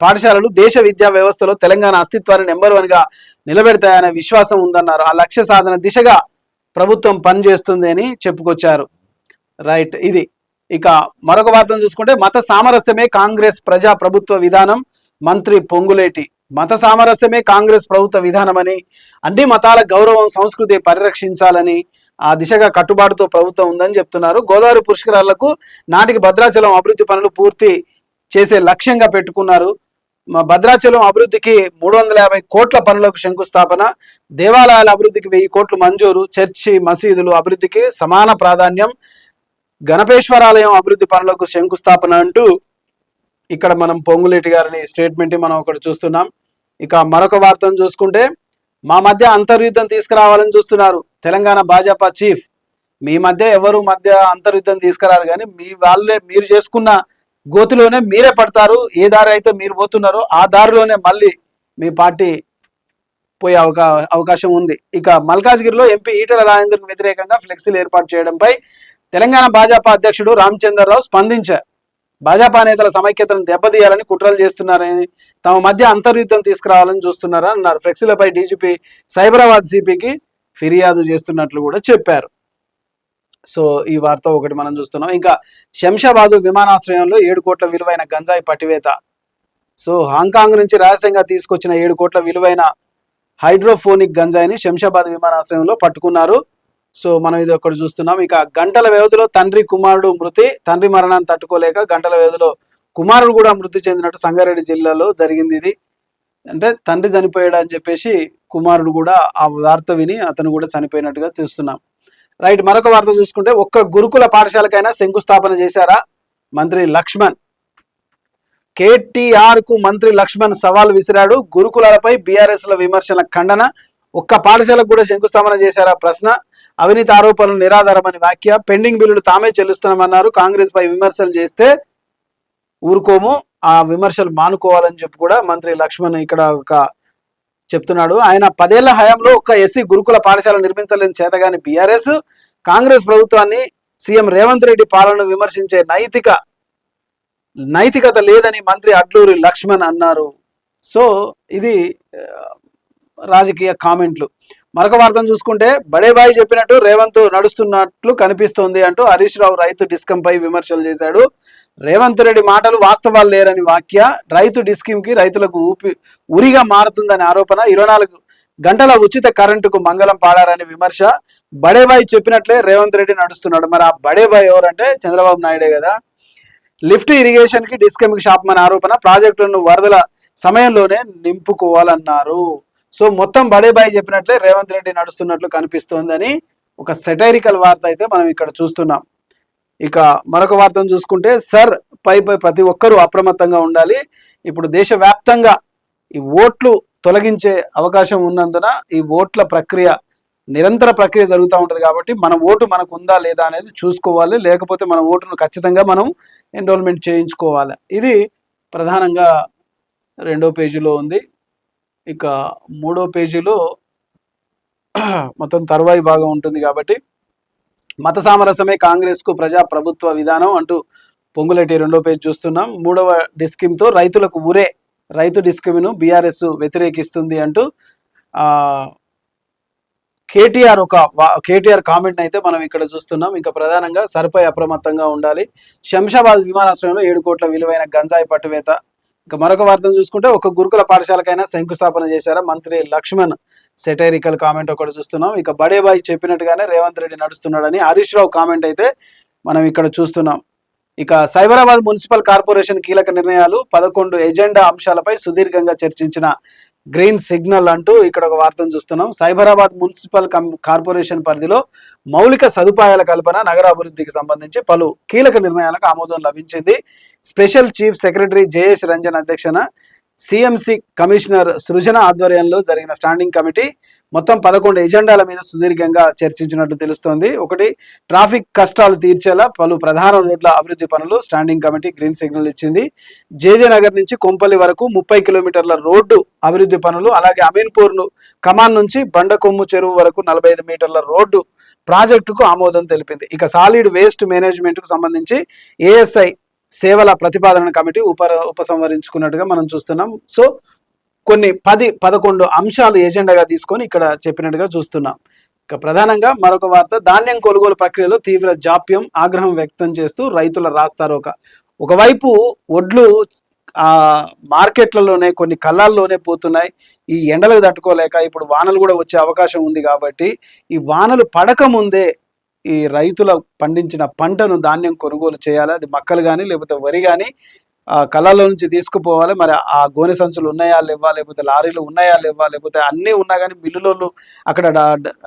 S1: పాఠశాలలు దేశ విద్యా వ్యవస్థలో తెలంగాణ అస్తిత్వాన్ని నెంబర్ 1 గా నిలబెడతాయనే విశ్వాసం ఉందన్నారు. ఆ లక్ష్య సాధన దిశగా ప్రభుత్వం పనిచేస్తుంది అని చెప్పుకొచ్చారు. రైట్, ఇది. ఇక మరొక వార్తను చూసుకుంటే మత సామరస్యమే కాంగ్రెస్ ప్రజా ప్రభుత్వ విధానం, మంత్రి పొంగులేటి. మత సామరస్యమే కాంగ్రెస్ ప్రభుత్వ విధానమని, అన్ని మతాల గౌరవం సంస్కృతి పరిరక్షించాలని ఆ దిశగా కట్టుబాటుతో ప్రభుత్వం ఉందని చెప్తున్నారు. గోదావరి పుష్కరాలకు నాటికి భద్రాచలం అభివృద్ధి పనులు పూర్తి చేసే లక్ష్యంగా పెట్టుకున్నారు. భద్రాచలం అభివృద్ధికి 350 కోట్ల పనులకు శంకుస్థాపన, దేవాలయాల అభివృద్ధికి 1000 కోట్లు మంజూరు, చర్చి మసీదులు అభివృద్ధికి సమాన ప్రాధాన్యం, గణపేశ్వరాలయం అభివృద్ధి పనులకు శంకుస్థాపన అంటూ ఇక్కడ మనం పొంగులేటి గారిని స్టేట్మెంట్ మనం ఒకటి చూస్తున్నాం. ఇక మరొక వార్తను చూసుకుంటే మా మధ్య అంతర్యుద్ధం తీసుకురావాలని చూస్తున్నారు తెలంగాణ భాజపా చీఫ్. మీ మధ్య ఎవరు మధ్య అంతర్యుద్ధం తీసుకురారు, కానీ మీ వాళ్ళే మీరు చేసుకున్న గోతిలోనే మీరే పడతారు. ఏ దారి అయితే మీరు పోతున్నారో ఆ దారిలోనే మళ్ళీ మీ పార్టీ పోయే అవకాశం ఉంది. ఇక మల్కాజ్గిరిలో ఎంపీ ఈటెల రాజేందర్కు వ్యతిరేకంగా ఫ్లెక్సీలు ఏర్పాటు చేయడంపై తెలంగాణ భాజపా అధ్యక్షుడు రామచంద్రరావు స్పందించారు. భాజపా నేతల సమైక్యతను దెబ్బతీయాలని కుట్రలు చేస్తున్నారని, తమ మధ్య అంతర్యుద్ధం తీసుకురావాలని చూస్తున్నారని అన్నారు. ఫ్లెక్సీలపై డీజీపీ సైబరాబాద్ సిపికి ఫిర్యాదు చేస్తున్నట్లు కూడా చెప్పారు. సో ఈ వార్త ఒకటి మనం చూస్తున్నాం. ఇంకా శంషాబాద్ విమానాశ్రయంలో 7 కోట్ల విలువైన గంజాయి పట్టివేత. సో హాంకాంగ్ నుంచి రహస్యంగా తీసుకొచ్చిన 7 కోట్ల విలువైన హైడ్రోఫోనిక్ గంజాయిని శంషాబాద్ విమానాశ్రయంలో పట్టుకున్నారు. సో మనం ఇది ఒకటి చూస్తున్నాం. ఇక గంటల వ్యవధిలో తండ్రి కుమారుడు మృతి. తండ్రి మరణాన్ని తట్టుకోలేక గంటల వ్యవధిలో కుమారుడు కూడా మృతి చెందినట్టు సంగారెడ్డి జిల్లాలో జరిగింది. ఇది అంటే తండ్రి చనిపోయాడు అని చెప్పేసి కుమారుడు కూడా ఆ వార్త విని అతను కూడా చనిపోయినట్టుగా చూస్తున్నాం. రైట్, మరొక వార్త చూసుకుంటే ఒక్క గురుకుల పాఠశాలకైనా శంకుస్థాపన చేశారా మంత్రి లక్ష్మణ్. కేటీఆర్ కు మంత్రి లక్ష్మణ్ సవాల్ విసిరాడు. గురుకులాలపై బీఆర్ఎస్ ల విమర్శల ఖండన. ఒక్క పాఠశాలకు కూడా శంకుస్థాపన చేశారా ప్రశ్న. అవినీతి ఆరోపణలు నిరాధారమని వ్యాఖ్య. పెండింగ్ బిల్లులు తామే చెల్లిస్తున్నామన్నారు. కాంగ్రెస్ పై విమర్శలు చేస్తే ఊరుకోము, ఆ విమర్శలు మానుకోవాలని చెప్పి కూడా మంత్రి లక్ష్మణ్ ఇక్కడ ఒక చెప్తున్నాడు. ఆయన 10 ఏళ్ల హయాంలో ఒక్క ఎస్సీ గురుకుల పాఠశాల నిర్మించలేని చేతగాని బీఆర్ఎస్, కాంగ్రెస్ ప్రభుత్వాన్ని సీఎం రేవంత్ రెడ్డి పాలనను విమర్శించే నైతికత లేదని మంత్రి అడ్లూరి లక్ష్మణ్ అన్నారు. సో ఇది రాజకీయ కామెంట్లు. మరొక వార్తను చూసుకుంటే బడేబాయి చెప్పినట్టు రేవంత్ నడుస్తున్నట్లు కనిపిస్తోంది అంటూ హరీష్ రావు రైతు డిస్కంపై విమర్శలు చేశాడు. రేవంత్ రెడ్డి మాటలు వాస్తవాలు లేరని వ్యాఖ్య. రైతు డిస్కంకి రైతులకు ఉరిగా మారుతుందని ఆరోపణ. 24 గంటల ఉచిత కరెంటుకు మంగళం పాడారని విమర్శ. బడేబాయి చెప్పినట్లే రేవంత్ రెడ్డి నడుస్తున్నాడు. మరి ఆ బడేబాయి ఎవరంటే చంద్రబాబు నాయుడే కదా. లిఫ్ట్ ఇరిగేషన్ కి డిస్కమ్ కి షాప్మని ఆరోపణ. ప్రాజెక్టులను వరదల సమయంలోనే నింపుకోవాలన్నారు. సో మొత్తం బడేబాయి చెప్పినట్లే రేవంత్ రెడ్డి నడుస్తున్నట్లు కనిపిస్తోందని ఒక సెటైరికల్ వార్త అయితే మనం ఇక్కడ చూస్తున్నాం. ఇక మరొక వార్తను చూసుకుంటే సర్ పై ప్రతి ఒక్కరూ అప్రమత్తంగా ఉండాలి. ఇప్పుడు దేశవ్యాప్తంగా ఈ ఓట్లు తొలగించే అవకాశం ఉన్నందున ఈ ఓట్ల ప్రక్రియ నిరంతర ప్రక్రియ జరుగుతూ ఉంటుంది. కాబట్టి మన ఓటు మనకు ఉందా లేదా అనేది చూసుకోవాలి. లేకపోతే మన ఓటును ఖచ్చితంగా మనం ఎన్రోల్మెంట్ చేయించుకోవాలి. ఇది ప్రధానంగా 2వ పేజీలో ఉంది. ఇక 3వ పేజీలో మొత్తం తరువాయి భాగం ఉంటుంది. కాబట్టి మత సామరస్యమే కాంగ్రెస్ కు ప్రజా ప్రభుత్వ విధానం అంటూ పొంగులేటి 2వ పేజీ చూస్తున్నాం. 3వ డిస్కిమ్తో రైతులకు ఊరే. రైతు డిస్కిమ్ను బీఆర్ఎస్ వ్యతిరేకిస్తుంది అంటూ కేటీఆర్ కామెంట్ అయితే మనం ఇక్కడ చూస్తున్నాం. ఇంకా ప్రధానంగా సరిపై అప్రమత్తంగా ఉండాలి. శంషాబాద్ విమానాశ్రయంలో 7 కోట్ల విలువైన గంజాయి పట్టువేత. ఇక మరొక వార్తను చూసుకుంటే ఒక గురుకుల పాఠశాలకైనా శంకుస్థాపన చేశారా మంత్రి లక్ష్మణ్. సెటైరికల్ కామెంట్ ఒకటి చూస్తున్నాం. ఇక బడేబాయ్ చెప్పినట్టుగానే రేవంత్ రెడ్డి నడుస్తున్నాడని హరీష్ రావు కామెంట్ అయితే మనం ఇక్కడ చూస్తున్నాం. ఇక సైబరాబాద్ మున్సిపల్ కార్పొరేషన్ కీలక నిర్ణయాలు 11 ఎజెండా అంశాలపై సుదీర్ఘంగా చర్చించిన గ్రీన్ సిగ్నల్ అంటూ ఇక్కడ ఒక వార్తను చూస్తున్నాం. సైబరాబాద్ మున్సిపల్ కార్పొరేషన్ పరిధిలో మౌలిక సదుపాయాల కల్పన, నగర అభివృద్ధికి సంబంధించి పలు కీలక నిర్ణయాలకు ఆమోదం లభించింది. Special chief secretary Jayesh Ranjan అధ్యక్షన సిఎంసి కమిషనర్ సృజన ఆధ్వర్యంలో జరిగిన స్టాండింగ్ కమిటీ మొత్తం 11 ఎజెండాల మీద సుదీర్ఘంగా చర్చించినట్టు తెలుస్తోంది. ఒకటి, ట్రాఫిక్ కష్టాలు తీర్చేలా పలు ప్రధాన రోడ్ల అభివృద్ధి పనులు స్టాండింగ్ కమిటీ గ్రీన్ సిగ్నల్ ఇచ్చింది. జేజే నగర్ నుంచి కొంపల్లి వరకు 30 కిలోమీటర్ల రోడ్డు అభివృద్ధి పనులు, అలాగే అమీన్పూర్ను కమాన్ నుంచి బండకొమ్ము చెరువు వరకు 45 మీటర్ల రోడ్డు ప్రాజెక్టుకు ఆమోదం తెలిపింది. ఇక సాలిడ్ వేస్ట్ మేనేజ్మెంట్కు సంబంధించి ఏఎస్ఐ సేవల ప్రతిపాదన కమిటీ ఉపసంహరించుకున్నట్టుగా మనం చూస్తున్నాం. సో కొన్ని 10-11 అంశాలు ఎజెండాగా తీసుకొని ఇక్కడ చెప్పినట్టుగా చూస్తున్నాం. ఇక ప్రధానంగా మరొక వార్త, ధాన్యం కొనుగోలు ప్రక్రియలో తీవ్ర జాప్యం, ఆగ్రహం వ్యక్తం చేస్తూ రైతుల రాస్తారోక. ఒకవైపు ఒడ్లు మార్కెట్లలోనే కొన్ని కళ్ళాల్లోనే పోతున్నాయి. ఈ ఎండలకు తట్టుకోలేక ఇప్పుడు వానలు కూడా వచ్చే అవకాశం ఉంది. కాబట్టి ఈ వానలు పడక ముందే ఈ రైతుల పండించిన పంటను ధాన్యం కొనుగోలు చేయాలి. అది మక్కలు కానీ లేకపోతే వరి కానీ కళ్ళల్లో నుంచి తీసుకుపోవాలి. మరి ఆ గోనె సంచులు ఉన్నాయా లేవా, లేకపోతే లారీలు ఉన్నాయా లేవా, లేకపోతే అన్నీ ఉన్నా కానీ మిల్లులలో అక్కడ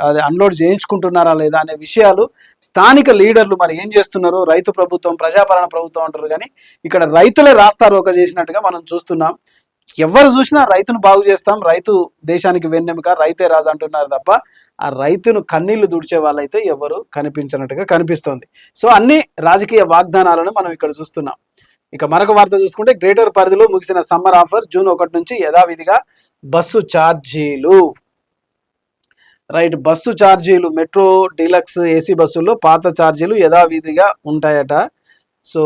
S1: అది అన్లోడ్ చేయించుకుంటున్నారా లేదా అనే విషయాలు స్థానిక లీడర్లు మరి ఏం చేస్తున్నారో, రైతు ప్రభుత్వం ప్రజాపాలన ప్రభుత్వం అంటారు కానీ ఇక్కడ రైతులే రాస్తారోక చేసినట్టుగా మనం చూస్తున్నాం. ఎవరు చూసినా రైతును బాగు చేస్తాం, రైతు దేశానికి వెన్నెముక, రైతే రాజు అంటున్నారు తప్ప ఆ రైతును కన్నీళ్లు దుడిచే వాళ్ళైతే ఎవరు కనిపించినట్టుగా కనిపిస్తోంది. సో అన్ని రాజకీయ వాగ్దానాలను మనం ఇక్కడ చూస్తున్నాం. ఇక మరొక వార్త చూసుకుంటే, గ్రేటర్ పరిధిలో ముగిసిన సమ్మర్ ఆఫర్ జూన్ 1 నుంచి యథావిధిగా బస్సు ఛార్జీలు. రైట్, బస్సు ఛార్జీలు మెట్రో, డీలక్స్, ఏసీ బస్సుల్లో పాత ఛార్జీలు యథావిధిగా ఉంటాయట. సో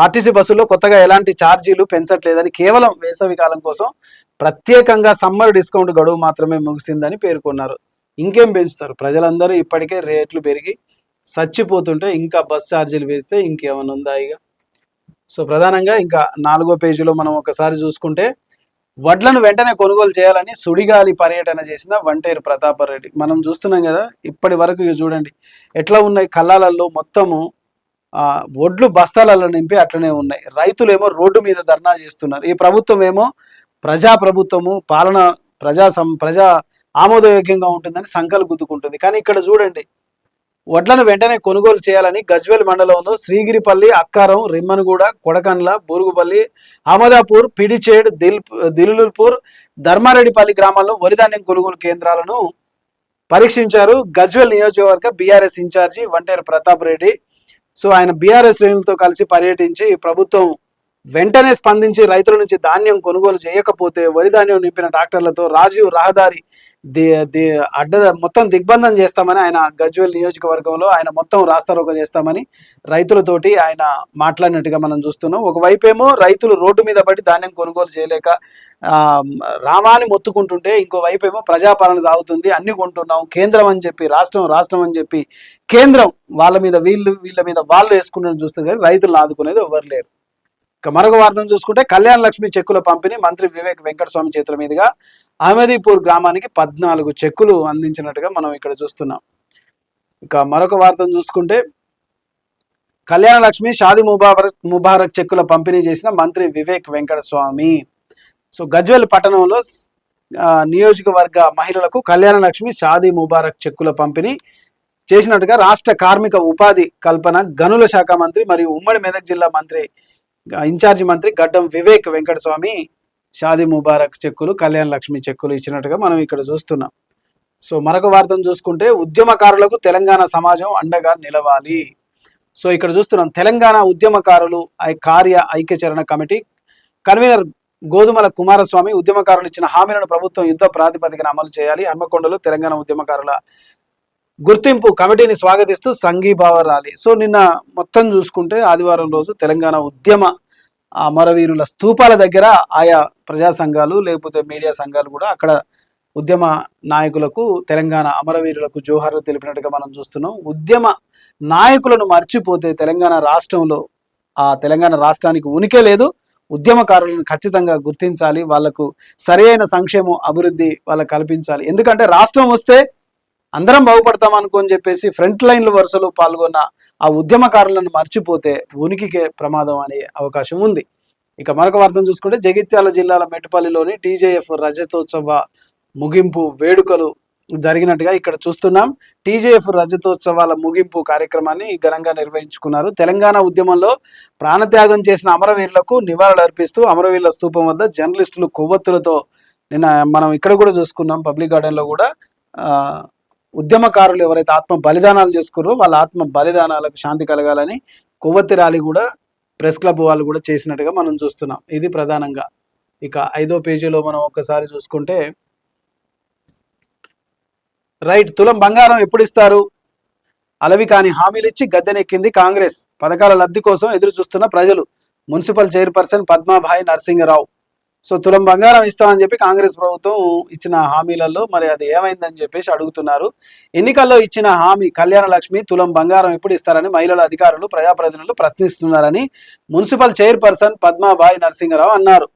S1: ఆర్టీసీ బస్సుల్లో కొత్తగా ఎలాంటి ఛార్జీలు పెంచట్లేదని, కేవలం వేసవి కాలం కోసం ప్రత్యేకంగా సమ్మర్ డిస్కౌంట్ గడువు మాత్రమే ముగిసిందని పేర్కొన్నారు. ఇంకేం పెంచుతారు, ప్రజలందరూ ఇప్పటికే రేట్లు పెరిగి చచ్చిపోతుంటే ఇంకా బస్ ఛార్జీలు వేస్తే ఇంకేమైనా ఉందా ఇక. సో ప్రధానంగా ఇంకా 4వ పేజీలో మనం ఒకసారి చూసుకుంటే, వడ్లను వెంటనే కొనుగోలు చేయాలని సుడిగాలి పర్యటన చేసిన వంటేరు ప్రతాపరెడ్డి. మనం చూస్తున్నాం కదా ఇప్పటి వరకు. చూడండి ఎట్లా ఉన్నాయి, కళ్ళాలలో మొత్తము వడ్లు బస్తాలలో నింపి అట్లనే ఉన్నాయి. రైతులేమో రోడ్డు మీద ధర్నా చేస్తున్నారు. ఈ ప్రభుత్వం ఏమో ప్రజా ప్రభుత్వము, పాలన ప్రజా ఆమోదయోగ్యంగా ఉంటుందని సంకలు గుద్దుకుంటుంది. కానీ ఇక్కడ చూడండి, వడ్లను వెంటనే కొనుగోలు చేయాలని గజ్వేల్ మండలంలో శ్రీగిరిపల్లి, అక్కారం, రిమ్మన్గూడ, కొడకండ్ల, బూరుగుపల్లి, అహ్మదాపూర్, పిడిచేడ్, దిలుల్పూర్, ధర్మారెడ్డిపల్లి గ్రామాల్లో వరిధాన్యం కొనుగోలు కేంద్రాలను పరీక్షించారు గజ్వేల్ నియోజకవర్గ BRS incharge Vanteru Pratap Reddy. So ఆయన బీఆర్ఎస్ శ్రేణులతో కలిసి పర్యటించి ప్రభుత్వం వెంటనే స్పందించి రైతుల నుంచి ధాన్యం కొనుగోలు చేయకపోతే వరి ధాన్యం నింపిన ట్రాక్టర్లతో రాజీవ్ రహదారి మొత్తం దిగ్బంధం చేస్తామని ఆయన గజ్వేల్ నియోజకవర్గంలో ఆయన మొత్తం రాస్తారోక చేస్తామని రైతులతోటి ఆయన మాట్లాడినట్టుగా మనం చూస్తున్నాం. ఒకవైపేమో రైతులు రోడ్డు మీద పడి ధాన్యం కొనుగోలు చేయలేక రామాని మొత్తుకుంటుంటే, ఇంకోవైపు ఏమో ప్రజాపాలన సాగుతుంది, అన్ని కొంటున్నాం, కేంద్రం అని చెప్పి రాష్ట్రం అని చెప్పి కేంద్రం వాళ్ళ మీద వీళ్ళ మీద వాళ్ళు వేసుకుంటారని చూస్తుంది. కానీ రైతులు ఆదుకునేది ఎవరు లేరు. ఇక మరొక వార్తను చూసుకుంటే, కళ్యాణ లక్ష్మి చెక్కుల పంపిణీ మంత్రి వివేక్ వెంకటస్వామి చేతుల మీదుగా అహ్మదీపూర్ గ్రామానికి 14 చెక్కులు అందించినట్టుగా మనం ఇక్కడ చూస్తున్నాం. ఇక మరొక వార్తను చూసుకుంటే, కళ్యాణ లక్ష్మి షాదీ ముబారక్ చెక్కుల పంపిణీ చేసిన మంత్రి వివేక్ వెంకటస్వామి. సో గజ్వేల్ పట్టణంలో నియోజకవర్గ మహిళలకు కళ్యాణ లక్ష్మి షాదీ ముబారక్ చెక్కుల పంపిణీ చేసినట్టుగా రాష్ట్ర కార్మిక ఉపాధి కల్పన గనుల శాఖ మంత్రి మరియు ఉమ్మడి మెదక్ జిల్లా ఇన్ఛార్జి మంత్రి గడ్డం వివేక్ వెంకటస్వామి షాదీ ముబారక్ చెక్కులు, కళ్యాణ లక్ష్మి చెక్కులు ఇచ్చినట్టుగా మనం ఇక్కడ చూస్తున్నాం. సో మరొక వార్తను చూసుకుంటే, ఉద్యమకారులకు తెలంగాణ సమాజం అండగా నిలవాలి. సో ఇక్కడ చూస్తున్నాం, తెలంగాణ ఉద్యమకారులు కార్య ఐక్యచరణ కమిటీ కన్వీనర్ గోధుమల కుమారస్వామి ఉద్యమకారులు ఇచ్చిన హామీలను ప్రభుత్వం యుద్ధ ప్రాతిపదికన అమలు చేయాలి. హన్మకొండలో తెలంగాణ ఉద్యమకారుల గుర్తింపు కమిటీని స్వాగతిస్తూ సంఘీభావ ర్యాలీ. సో నిన్న మొత్తం చూసుకుంటే ఆదివారం రోజు తెలంగాణ ఉద్యమ అమరవీరుల స్తూపాల దగ్గర ఆయా ప్రజా సంఘాలు లేకపోతే మీడియా సంఘాలు కూడా అక్కడ ఉద్యమ నాయకులకు, తెలంగాణ అమరవీరులకు జోహార్లు తెలిపినట్టుగా మనం చూస్తున్నాం. ఉద్యమ నాయకులను మర్చిపోతే తెలంగాణ రాష్ట్రంలో తెలంగాణ రాష్ట్రానికి ఉనికే లేదు. ఉద్యమకారులను ఖచ్చితంగా గుర్తించాలి, వాళ్లకు సరైన సంక్షేమం అభివృద్ధి వాళ్ళకు కల్పించాలి. ఎందుకంటే రాష్ట్రం వస్తే అందరం బాగుపడతాం అనుకోని చెప్పేసి ఫ్రంట్ లైన్ల వరుసలో పాల్గొన్న ఆ ఉద్యమకారులను మర్చిపోతే ఉనికికే ప్రమాదం అనే అవకాశం ఉంది. ఇక మరొక వార్తను చూసుకుంటే జగిత్యాల జిల్లాల మెట్టుపల్లిలోని టీజేఎఫ్ రజతోత్సవ ముగింపు వేడుకలు జరిగినట్టుగా ఇక్కడ చూస్తున్నాం. టీజేఎఫ్ రజతోత్సవాల ముగింపు కార్యక్రమాన్ని ఘనంగా నిర్వహించుకున్నారు. తెలంగాణ ఉద్యమంలో ప్రాణత్యాగం చేసిన అమరవీరులకు నివాళులు అర్పిస్తూ అమరవీరుల స్తూపం వద్ద జర్నలిస్టులు కొవ్వొత్తులతో నిన్న మనం ఇక్కడ కూడా చూసుకున్నాం. పబ్లిక్ గార్డెన్ లో కూడా ఉద్యమకారులు ఎవరైతే ఆత్మ బలిదానాలు చేసుకున్నారో వాళ్ళ ఆత్మ బలిదానాలకు శాంతి కలగాలని కొవ్వొత్తి ర్యాలీ కూడా ప్రెస్ క్లబ్ వాళ్ళు కూడా చేసినట్టుగా మనం చూస్తున్నాం. ఇది ప్రధానంగా. ఇక 5వ పేజీలో మనం ఒక్కసారి చూసుకుంటే రైట్, తులం బంగారం ఎప్పుడు ఇస్తారు? అలవి కాని హామీలు ఇచ్చి గద్దెనెక్కింది కాంగ్రెస్. పథకాల లబ్ధి కోసం ఎదురు చూస్తున్న ప్రజలు. Municipal chairperson Padmabai Narasingarao. So తులం బంగారం ఇస్తామని చెప్పి కాంగ్రెస్ ప్రభుత్వం ఇచ్చిన హామీలలో మరి అది ఏమైందని చెప్పేసి అడుగుతున్నారు. ఎన్నికల్లో ఇచ్చిన హామీ కళ్యాణ లక్ష్మి, తులం బంగారం ఎప్పుడు ఇస్తారని మహిళల అధికారులు ప్రజాప్రతినిధులు ప్రశ్నిస్తున్నారని మున్సిపల్ చైర్పర్సన్ పద్మాభాయ్ నరసింగరావు అన్నారు.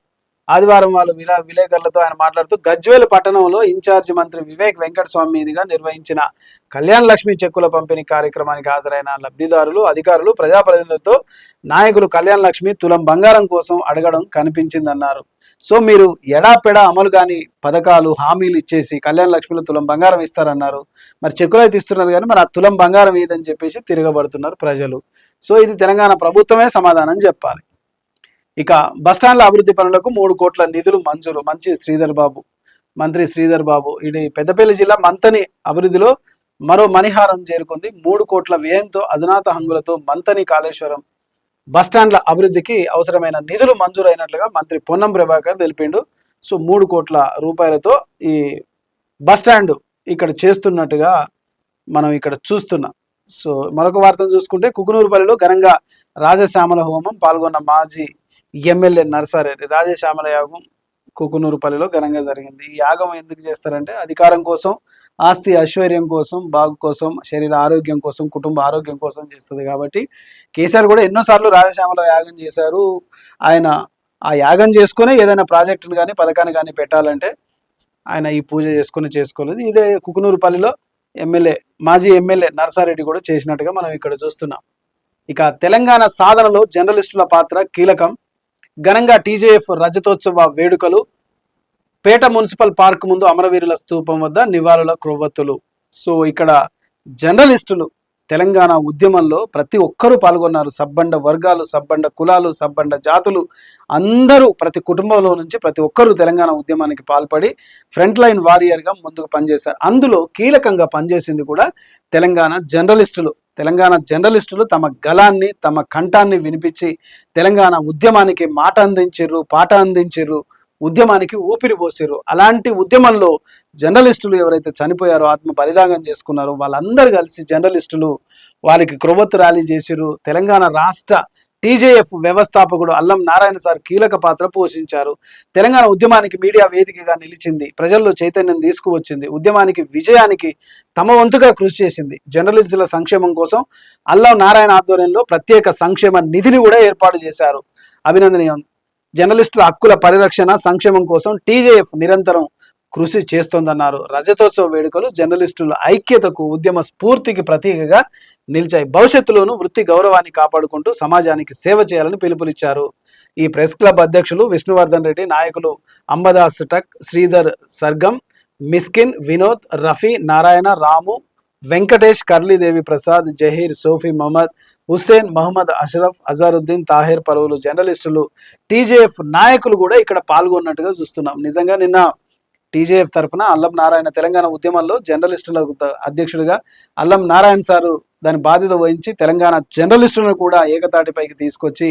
S1: ఆదివారం వాళ్ళు విలేకరులతో ఆయన మాట్లాడుతూ గజ్వేల్ పట్టణంలో ఇన్ఛార్జి మంత్రి వివేక్ వెంకటస్వామి మీదుగా నిర్వహించిన కళ్యాణ లక్ష్మి చెక్కుల పంపిణీ కార్యక్రమానికి హాజరైన లబ్ధిదారులు, అధికారులు, ప్రజాప్రతినిధులతో నాయకులు కళ్యాణ లక్ష్మి, తులం బంగారం కోసం అడగడం కనిపించిందన్నారు. సో మీరు ఎడాపెడా అమలు కాని పథకాలు, హామీలు ఇచ్చేసి కళ్యాణ లక్ష్మిలో తులం బంగారం ఇస్తారన్నారు. మరి చెక్కులు అయితే ఇస్తున్నారు కానీ మరి ఆ తులం బంగారం ఏదని చెప్పేసి తిరగబడుతున్నారు ప్రజలు. సో ఇది తెలంగాణ ప్రభుత్వమే సమాధానం చెప్పాలి. ఇక బస్టాండ్ల అభివృద్ధి పనులకు 3 కోట్ల నిధులు మంజూరు. మంత్రి శ్రీధర్ బాబు. ఇది పెద్దపల్లి జిల్లా మంతని అభివృద్ధిలో మరో మణిహారం చేరుకుంది. 3 కోట్ల వ్యయంతో అధునాత హంగులతో మంతని కాళేశ్వరం బస్టాండ్ల అభివృద్ధికి అవసరమైన నిధులు మంజూరైనట్లుగా మంత్రి పొన్నం ప్రభాకర్ తెలిపిండు. సో 3 కోట్ల రూపాయలతో ఈ బస్టాండ్ ఇక్కడ చేస్తున్నట్టుగా మనం ఇక్కడ చూస్తున్నాం. సో మరొక వార్తను చూసుకుంటే కుకునూరుపల్లిలో ఘనంగా రాజశ్యామల హోమం పాల్గొన్న మాజీ ఎమ్మెల్యే నర్సారెడ్డి. రాజశ్యామల యాగం కుకునూరుపల్లిలో ఘనంగా జరిగింది. ఈ యాగం ఎందుకు చేస్తారంటే అధికారం కోసం, ఆస్తి ఐశ్వర్యం కోసం, బాగు కోసం, శరీర ఆరోగ్యం కోసం, కుటుంబ ఆరోగ్యం కోసం చేస్తుంది. కాబట్టి కేసీఆర్ కూడా ఎన్నోసార్లు రాజశ్యామల యాగం చేశారు. ఆయన ఆ యాగం చేసుకునే ఏదైనా ప్రాజెక్టును కానీ పథకాన్ని కానీ పెట్టాలంటే ఆయన ఈ పూజ చేసుకోలేదు. ఇదే కుకునూరుపల్లిలో మాజీ ఎమ్మెల్యే నర్సారెడ్డి కూడా చేసినట్టుగా మనం ఇక్కడ చూస్తున్నాం. ఇక తెలంగాణ సాధనలో జర్నలిస్టుల పాత్ర కీలకం. ఘనంగా టీజేఎఫ్ రజతోత్సవ వేడుకలు. పేట మున్సిపల్ పార్క్ ముందు అమరవీరుల స్తూపం వద్ద నివాళుల క్రొవ్వొత్తులు. సో ఇక్కడ జర్నలిస్టులు తెలంగాణ ఉద్యమంలో ప్రతి ఒక్కరూ పాల్గొన్నారు. సబ్బండ వర్గాలు, సబ్బండ కులాలు, సబ్బండ జాతులు అందరూ ప్రతి కుటుంబంలో నుంచి ప్రతి ఒక్కరూ తెలంగాణ ఉద్యమానికి పాల్పడి ఫ్రంట్ లైన్ వారియర్గా ముందుకు పనిచేశారు. అందులో కీలకంగా పనిచేసింది కూడా తెలంగాణ జర్నలిస్టులు తమ గళాన్ని, తమ కంఠాన్ని వినిపించి తెలంగాణ ఉద్యమానికి మాట అందించిర్రు, పాట అందించిర్రు, ఉద్యమానికి ఊపిరి పోసిర్రు. అలాంటి ఉద్యమంలో జర్నలిస్టులు ఎవరైతే చనిపోయారో, ఆత్మ బలిదానం చేసుకున్నారో వాళ్ళందరూ కలిసి జర్నలిస్టులు వారికి క్రొవ్వొత్తు ర్యాలీ చేసిర్రు. తెలంగాణ రాష్ట్ర టీజేఎఫ్ వ్యవస్థాపకుడు అల్లం నారాయణ సార్ కీలక పాత్ర పోషించారు. తెలంగాణ ఉద్యమానికి మీడియా వేదికగా నిలిచింది. ప్రజల్లో చైతన్యం తీసుకువచ్చింది. ఉద్యమానికి విజయానికి తమ వంతుగా కృషి చేసింది. జర్నలిస్టుల సంక్షేమం కోసం అల్లం నారాయణ ఆధ్వర్యంలో ప్రత్యేక సంక్షేమ నిధిని కూడా ఏర్పాటు చేశారు. అభినందనీయం. జర్నలిస్టుల హక్కుల పరిరక్షణ, సంక్షేమం కోసం టీజేఎఫ్ నిరంతరం కృషి చేస్తోందన్నారు. రజతోత్సవ వేడుకలు జర్నలిస్టుల ఐక్యతకు, ఉద్యమ స్ఫూర్తికి ప్రతీకగా నిలిచాయి. భవిష్యత్తులోనూ వృత్తి గౌరవాన్ని కాపాడుకుంటూ సమాజానికి సేవ చేయాలని పిలుపునిచ్చారు. ఈ ప్రెస్ క్లబ్ అధ్యక్షులు విష్ణువర్ధన్ రెడ్డి, నాయకులు అంబదాస్ టక్, శ్రీధర్ సర్గం, మిస్కిన్, వినోద్, రఫీ, నారాయణ, రాము, వెంకటేష్, కర్లీదేవి ప్రసాద్, జహీర్, సోఫీ, మహమ్మద్ హుస్సేన్, మహమ్మద్ అషరఫ్, అజారుద్దీన్, తాహిర్, పలువురు జర్నలిస్టులు, టీజేఎఫ్ నాయకులు కూడా ఇక్కడ పాల్గొన్నట్టుగా చూస్తున్నాం. నిజంగా నిన్న టీజేఎఫ్ తరఫున అల్లం నారాయణ తెలంగాణ ఉద్యమంలో జర్నలిస్టుల అధ్యక్షుడిగా అల్లం నారాయణ సారు దాని బాధ్యత వహించి తెలంగాణ జర్నలిస్టులను కూడా ఏకతాటిపైకి తీసుకొచ్చి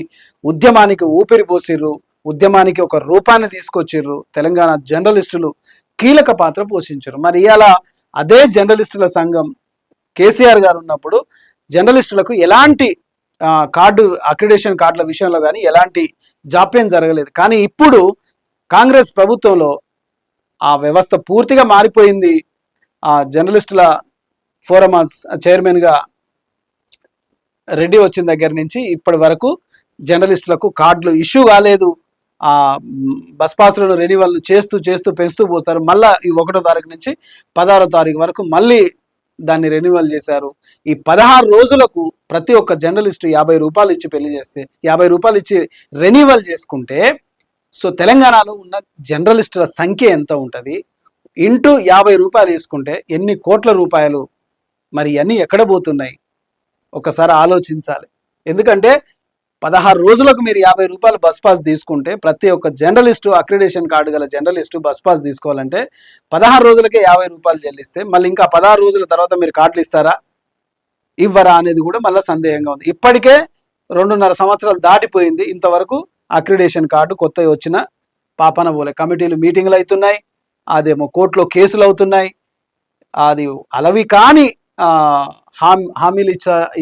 S1: ఉద్యమానికి ఊపిరి పోసిర్రు, ఉద్యమానికి ఒక రూపాన్ని తీసుకొచ్చిర్రు. తెలంగాణ జర్నలిస్టులు కీలక పాత్ర పోషించారు. మరి ఇవాళ అదే జర్నలిస్టుల సంఘం కేసీఆర్ గారు ఉన్నప్పుడు జర్నలిస్టులకు ఎలాంటి అక్రిడేషన్ కార్డుల విషయంలో కానీ ఎలాంటి జాప్యం జరగలేదు. కానీ ఇప్పుడు కాంగ్రెస్ ప్రభుత్వంలో ఆ వ్యవస్థ పూర్తిగా మారిపోయింది. ఆ జర్నలిస్టుల ఫోరం చైర్మన్గా రెడ్డి వచ్చిన దగ్గర నుంచి ఇప్పటి వరకు జర్నలిస్టులకు కార్డులు ఇష్యూ కాలేదు. ఆ బస్ పాస్లను రెన్యువల్ చేస్తూ చేస్తూ పెంచుతూ పోతారు. మళ్ళీ ఈ 1వ తారీఖు నుంచి 16వ తారీఖు వరకు మళ్ళీ దాన్ని రెన్యువల్ చేశారు. ఈ 16 రోజులకు ప్రతి ఒక్క జర్నలిస్టు 50 రూపాయలు ఇచ్చి పెళ్లి చేస్తే, 50 రూపాయలు ఇచ్చి రెన్యువల్ చేసుకుంటే, సో తెలంగాణలో ఉన్న జర్నలిస్టుల సంఖ్య ఎంత ఉంటుంది? ఇంటూ 50 రూపాయలు వేసుకుంటే ఎన్ని కోట్ల రూపాయలు? మరి ఇవన్నీ ఎక్కడ పోతున్నాయి? ఒకసారి ఆలోచించాలి. ఎందుకంటే 16 రోజులకు మీరు 50 రూపాయలు బస్ పాస్ తీసుకుంటే, ప్రతి ఒక్క జర్నలిస్టు అక్రిడేషన్ కార్డు గల జర్నలిస్టు బస్ పాస్ తీసుకోవాలంటే 16 రోజులకే 50 రూపాయలు చెల్లిస్తే, మళ్ళీ ఇంకా 16 రోజుల తర్వాత మీరు కార్డులు ఇస్తారా ఇవ్వరా అనేది కూడా మళ్ళీ సందేహంగా ఉంది. ఇప్పటికే 2.5 సంవత్సరాలు దాటిపోయింది, ఇంతవరకు అక్రిడేషన్ కార్డు కొత్తవి వచ్చిన పాపన పోలే. కమిటీలు మీటింగ్లు అవుతున్నాయి, అదేమో కోర్టులో కేసులు అవుతున్నాయి. అది అలవి కాని హామీలు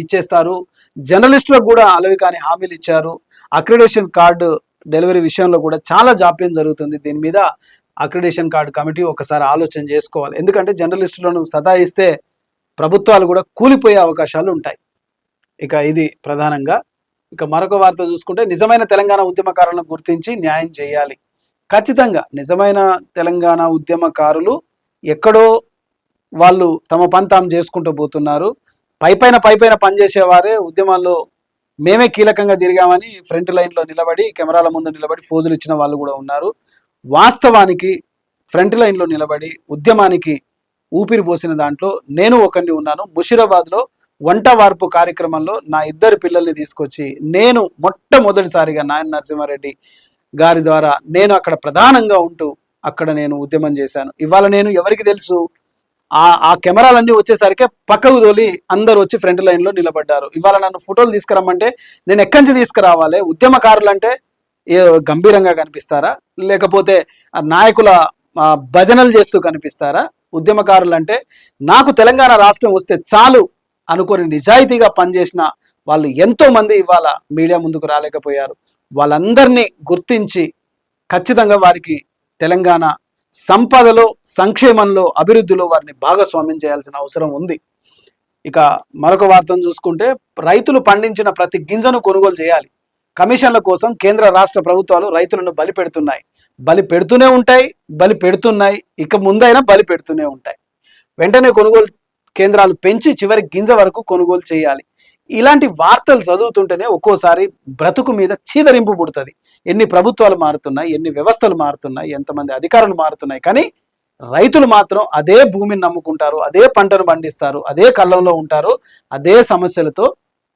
S1: ఇచ్చేస్తారు. జర్నలిస్టులకు కూడా అలవి కాని హామీలు ఇచ్చారు. అక్రిడేషన్ కార్డు డెలివరీ విషయంలో కూడా చాలా జాప్యం జరుగుతుంది. దీని మీద అక్రిడేషన్ కార్డు కమిటీ ఒకసారి ఆలోచన చేసుకోవాలి. ఎందుకంటే జర్నలిస్టులను సతాయిస్తే ప్రభుత్వాలు కూడా కూలిపోయే అవకాశాలు ఉంటాయి. ఇక ఇది ప్రధానంగా. ఇక మరొక వార్త చూసుకుంటే, నిజమైన తెలంగాణ ఉద్యమకారులను గుర్తించి న్యాయం చేయాలి. ఖచ్చితంగా నిజమైన తెలంగాణ ఉద్యమకారులు ఎక్కడో వాళ్ళు తమ పని తాము చేసుకుంటూ పోతున్నారు. పైపైన పనిచేసేవారే ఉద్యమాల్లో మేమే కీలకంగా తిరిగామని ఫ్రంట్ లైన్లో నిలబడి, కెమెరాల ముందు నిలబడి ఫోజులు ఇచ్చిన వాళ్ళు కూడా ఉన్నారు. వాస్తవానికి ఫ్రంట్ లైన్లో నిలబడి ఉద్యమానికి ఊపిరి పోసిన దాంట్లో నేను ఒకరిని ఉన్నాను. ముషీరాబాద్లో వంట వార్పు కార్యక్రమంలో నా 2 పిల్లల్ని తీసుకొచ్చి నేను మొట్టమొదటిసారిగా నాయన నరసింహారెడ్డి గారి ద్వారా నేను అక్కడ ప్రధానంగా ఉంటూ అక్కడ నేను ఉద్యమం చేశాను. ఇవాళ నేను ఎవరికి తెలుసు, ఆ కెమెరాలన్నీ వచ్చేసరికి పక్కకు తోలి అందరు వచ్చి ఫ్రంట్ లైన్లో నిలబడ్డారు. ఇవాళ నన్ను ఫోటోలు తీసుకురమ్మంటే నేను ఎక్కడి నుంచి తీసుకురావాలి? ఉద్యమకారులు అంటే గంభీరంగా కనిపిస్తారా, లేకపోతే నాయకుల భజనలు చేస్తూ కనిపిస్తారా? ఉద్యమకారులు అంటే నాకు తెలంగాణ రాష్ట్రం వస్తే చాలు అనుకొని నిజాయితీగా పనిచేసిన వాళ్ళు ఎంతో మంది ఇవాళ మీడియా ముందుకు రాలేకపోయారు. వాళ్ళందరినీ గుర్తించి ఖచ్చితంగా వారికి తెలంగాణ సంపదలో, సంక్షేమంలో, అభివృద్ధిలో వారిని భాగస్వామ్యం చేయాల్సిన అవసరం ఉంది. ఇక మరొక వార్తను చూసుకుంటే, రైతులు పండించిన ప్రతి గింజను కొనుగోలు చేయాలి. కమిషన్ల కోసం కేంద్ర రాష్ట్ర ప్రభుత్వాలు రైతులను బలి పెడుతున్నాయి. బలి పెడుతున్నాయి. ఇక ముందైనా బలి పెడుతూనే ఉంటాయి. వెంటనే కొనుగోలు కేంద్రాలు పెంచి చివరి గింజ వరకు కొనుగోలు చేయాలి. ఇలాంటి వార్తలు చదువుతుంటేనే ఒక్కోసారి బ్రతుకు మీద చీదరింపు పుడుతుంది. ఎన్ని ప్రభుత్వాలు మారుతున్నాయి, ఎన్ని వ్యవస్థలు మారుతున్నాయి, ఎంతమంది అధికారులు మారుతున్నాయి, కానీ రైతులు మాత్రం అదే భూమిని నమ్ముకుంటారు, అదే పంటను పండిస్తారు, అదే కళ్ళంలో ఉంటారు, అదే సమస్యలతో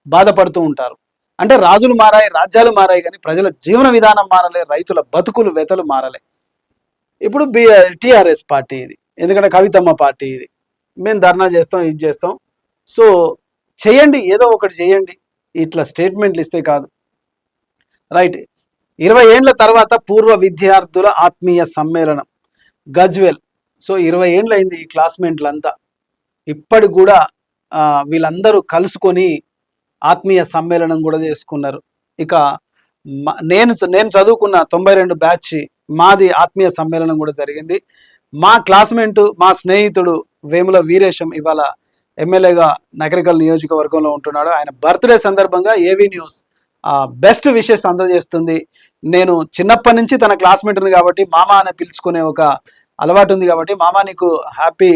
S1: బాధపడుతూ ఉంటారు. అంటే రాజులు మారాయి, రాజ్యాలు మారాయి, కానీ ప్రజల జీవన విధానం మారలే, రైతుల బతుకులు వెతలు మారలే. ఇప్పుడు టీఆర్ఎస్ పార్టీ ఇది, ఎందుకంటే కవితమ్మ పార్టీ ఇది. మేము ధర్నా చేస్తాం, ఇది చేస్తాం. సో చేయండి, ఏదో ఒకటి చేయండి, ఇట్లా స్టేట్మెంట్లు ఇస్తే కాదు. రైట్. 20 ఏండ్ల తర్వాత పూర్వ విద్యార్థుల ఆత్మీయ సమ్మేళనం గజ్వేల్. సో 20 ఏండ్లు అయింది ఈ క్లాస్మేట్లంతా. ఇప్పటికి కూడా వీళ్ళందరూ కలుసుకొని ఆత్మీయ సమ్మేళనం కూడా చేసుకున్నారు. ఇక నేను చదువుకున్న 92 బ్యాచ్ మాది ఆత్మీయ సమ్మేళనం కూడా జరిగింది. మా క్లాస్మేట్, మా స్నేహితుడు వేముల వీరేశం ఇవాళ ఎమ్మెల్యేగా నగరికల్ నియోజకవర్గంలో ఉంటున్నాడు. ఆయన బర్త్డే సందర్భంగా ఏవీ న్యూస్ బెస్ట్ విషెస్ అందజేస్తుంది. నేను చిన్నప్పటి నుంచి తన క్లాస్మేట్ని కాబట్టి మామ అని పిలుచుకునే ఒక అలవాటు ఉంది కాబట్టి, మామ నీకు హ్యాపీ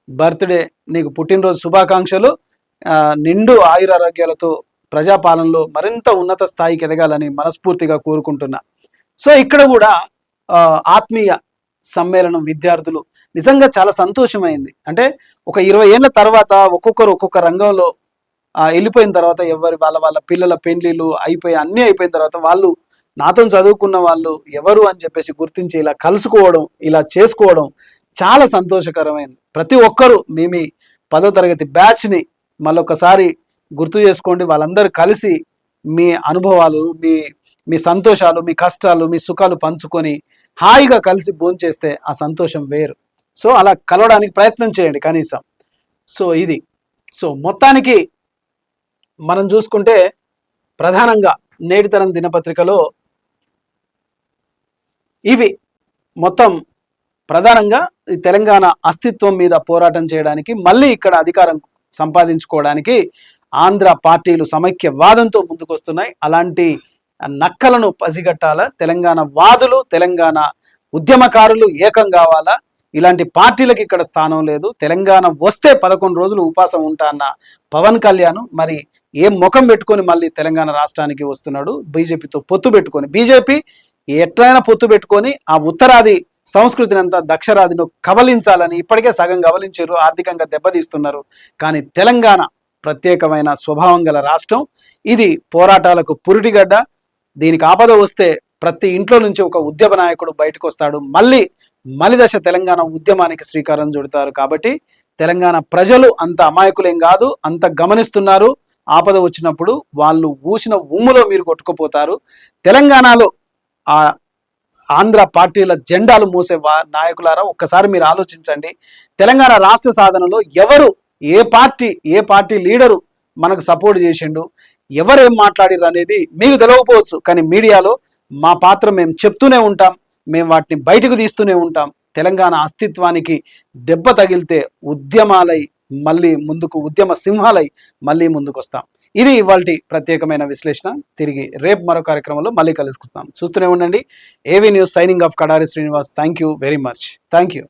S1: బర్త్డే, నీకు పుట్టినరోజు శుభాకాంక్షలు, నిండు ఆయురారోగ్యాలతో ప్రజాపాలనలో మరింత ఉన్నత స్థాయికి ఎదగాలని మనస్ఫూర్తిగా కోరుకుంటున్నా. సో ఇక్కడ కూడా ఆత్మీయ సమ్మేళనం విద్యార్థులు నిజంగా చాలా సంతోషమైంది. అంటే ఒక 20 ఏళ్ళ తర్వాత ఒక్కొక్కరు ఒక్కొక్క రంగంలో వెళ్ళిపోయిన తర్వాత, ఎవరి వాళ్ళ పిల్లల పెళ్లిళ్ళు అన్నీ అయిపోయిన తర్వాత వాళ్ళు నాతో చదువుకున్న వాళ్ళు ఎవరు అని చెప్పేసి గుర్తించి ఇలా కలుసుకోవడం, ఇలా చేసుకోవడం చాలా సంతోషకరమైంది. ప్రతి ఒక్కరూ మీ 10వ తరగతి బ్యాచ్ని మళ్ళొకసారి గుర్తు చేసుకోండి. వాళ్ళందరూ కలిసి మీ అనుభవాలు, మీ సంతోషాలు, మీ కష్టాలు, మీ సుఖాలు పంచుకొని హాయిగా కలిసి భోంచేస్తే ఆ సంతోషం వేరు. సో అలా కలవడానికి ప్రయత్నం చేయండి కనీసం. సో ఇది. సో మొత్తానికి మనం చూసుకుంటే ప్రధానంగా నేటితరం దినపత్రికలో ఇవి మొత్తం ప్రధానంగా ఈ తెలంగాణ అస్తిత్వం మీద పోరాటం చేయడానికి, మళ్ళీ ఇక్కడ అధికారం సంపాదించుకోవడానికి ఆంధ్ర పార్టీలు సమైక్యవాదంతో ముందుకొస్తున్నాయి. అలాంటి నక్కలను పసిగట్టాలా, తెలంగాణ వాదులు, తెలంగాణ ఉద్యమకారులు ఏకం కావాలా. ఇలాంటి పార్టీలకు ఇక్కడ స్థానం లేదు. తెలంగాణ వస్తే 11 రోజులు ఉపాసం ఉంటా అన్న పవన్ కళ్యాణ్ మరి ఏం ముఖం పెట్టుకొని మళ్ళీ తెలంగాణ రాష్ట్రానికి వస్తున్నాడు? బీజేపీతో పొత్తు పెట్టుకొని, బీజేపీ ఎట్లయినా పొత్తు పెట్టుకొని ఆ ఉత్తరాది సంస్కృతిని అంతా దక్షరాదిని కబలించాలని ఇప్పటికే సగం కబలించారు, ఆర్థికంగా దెబ్బతీస్తున్నారు. కానీ తెలంగాణ ప్రత్యేకమైన స్వభావం గల రాష్ట్రం, ఇది పోరాటాలకు పురిటిగడ్డ. దీనికి ఆపద వస్తే ప్రతి ఇంట్లో నుంచి ఒక ఉద్యమ నాయకుడు బయటకు వస్తాడు. మళ్ళీ మలిదశ తెలంగాణ ఉద్యమానికి శ్రీకారం చుడతారు. కాబట్టి తెలంగాణ ప్రజలు అంత అమాయకులేం కాదు, అంత గమనిస్తున్నారు. ఆపద వచ్చినప్పుడు వాళ్ళు ఊసిన ఉమ్ములో మీరు కొట్టుకుపోతారు. తెలంగాణలో ఆ ఆంధ్ర పార్టీల జెండాలు మూసే నాయకులారా ఒక్కసారి మీరు ఆలోచించండి. తెలంగాణ రాష్ట్ర సాధనలో ఎవరు, ఏ పార్టీ లీడరు మనకు సపోర్ట్ చేసిండు, ఎవరేం మాట్లాడిరు అనేది మీకు తెలియకపోవచ్చు. కానీ మీడియాలో మా పాత్ర మేము చెప్తూనే ఉంటాం, మేము వాటిని బయటకు తీస్తూనే ఉంటాం. తెలంగాణ అస్తిత్వానికి దెబ్బ తగిలితే ఉద్యమాలై మళ్ళీ ముందుకు, ఉద్యమ సింహాలై మళ్ళీ ముందుకు వస్తాం. ఇది ఇవాల్టి ప్రత్యేకమైన విశ్లేషణ. తిరిగి రేపు మరో కార్యక్రమంలో మళ్ళీ కలుసుకుంటాం. చూస్తూనే ఉండండి AV news. Signing off Kadari Srinivas. Thank you very much. Thank you.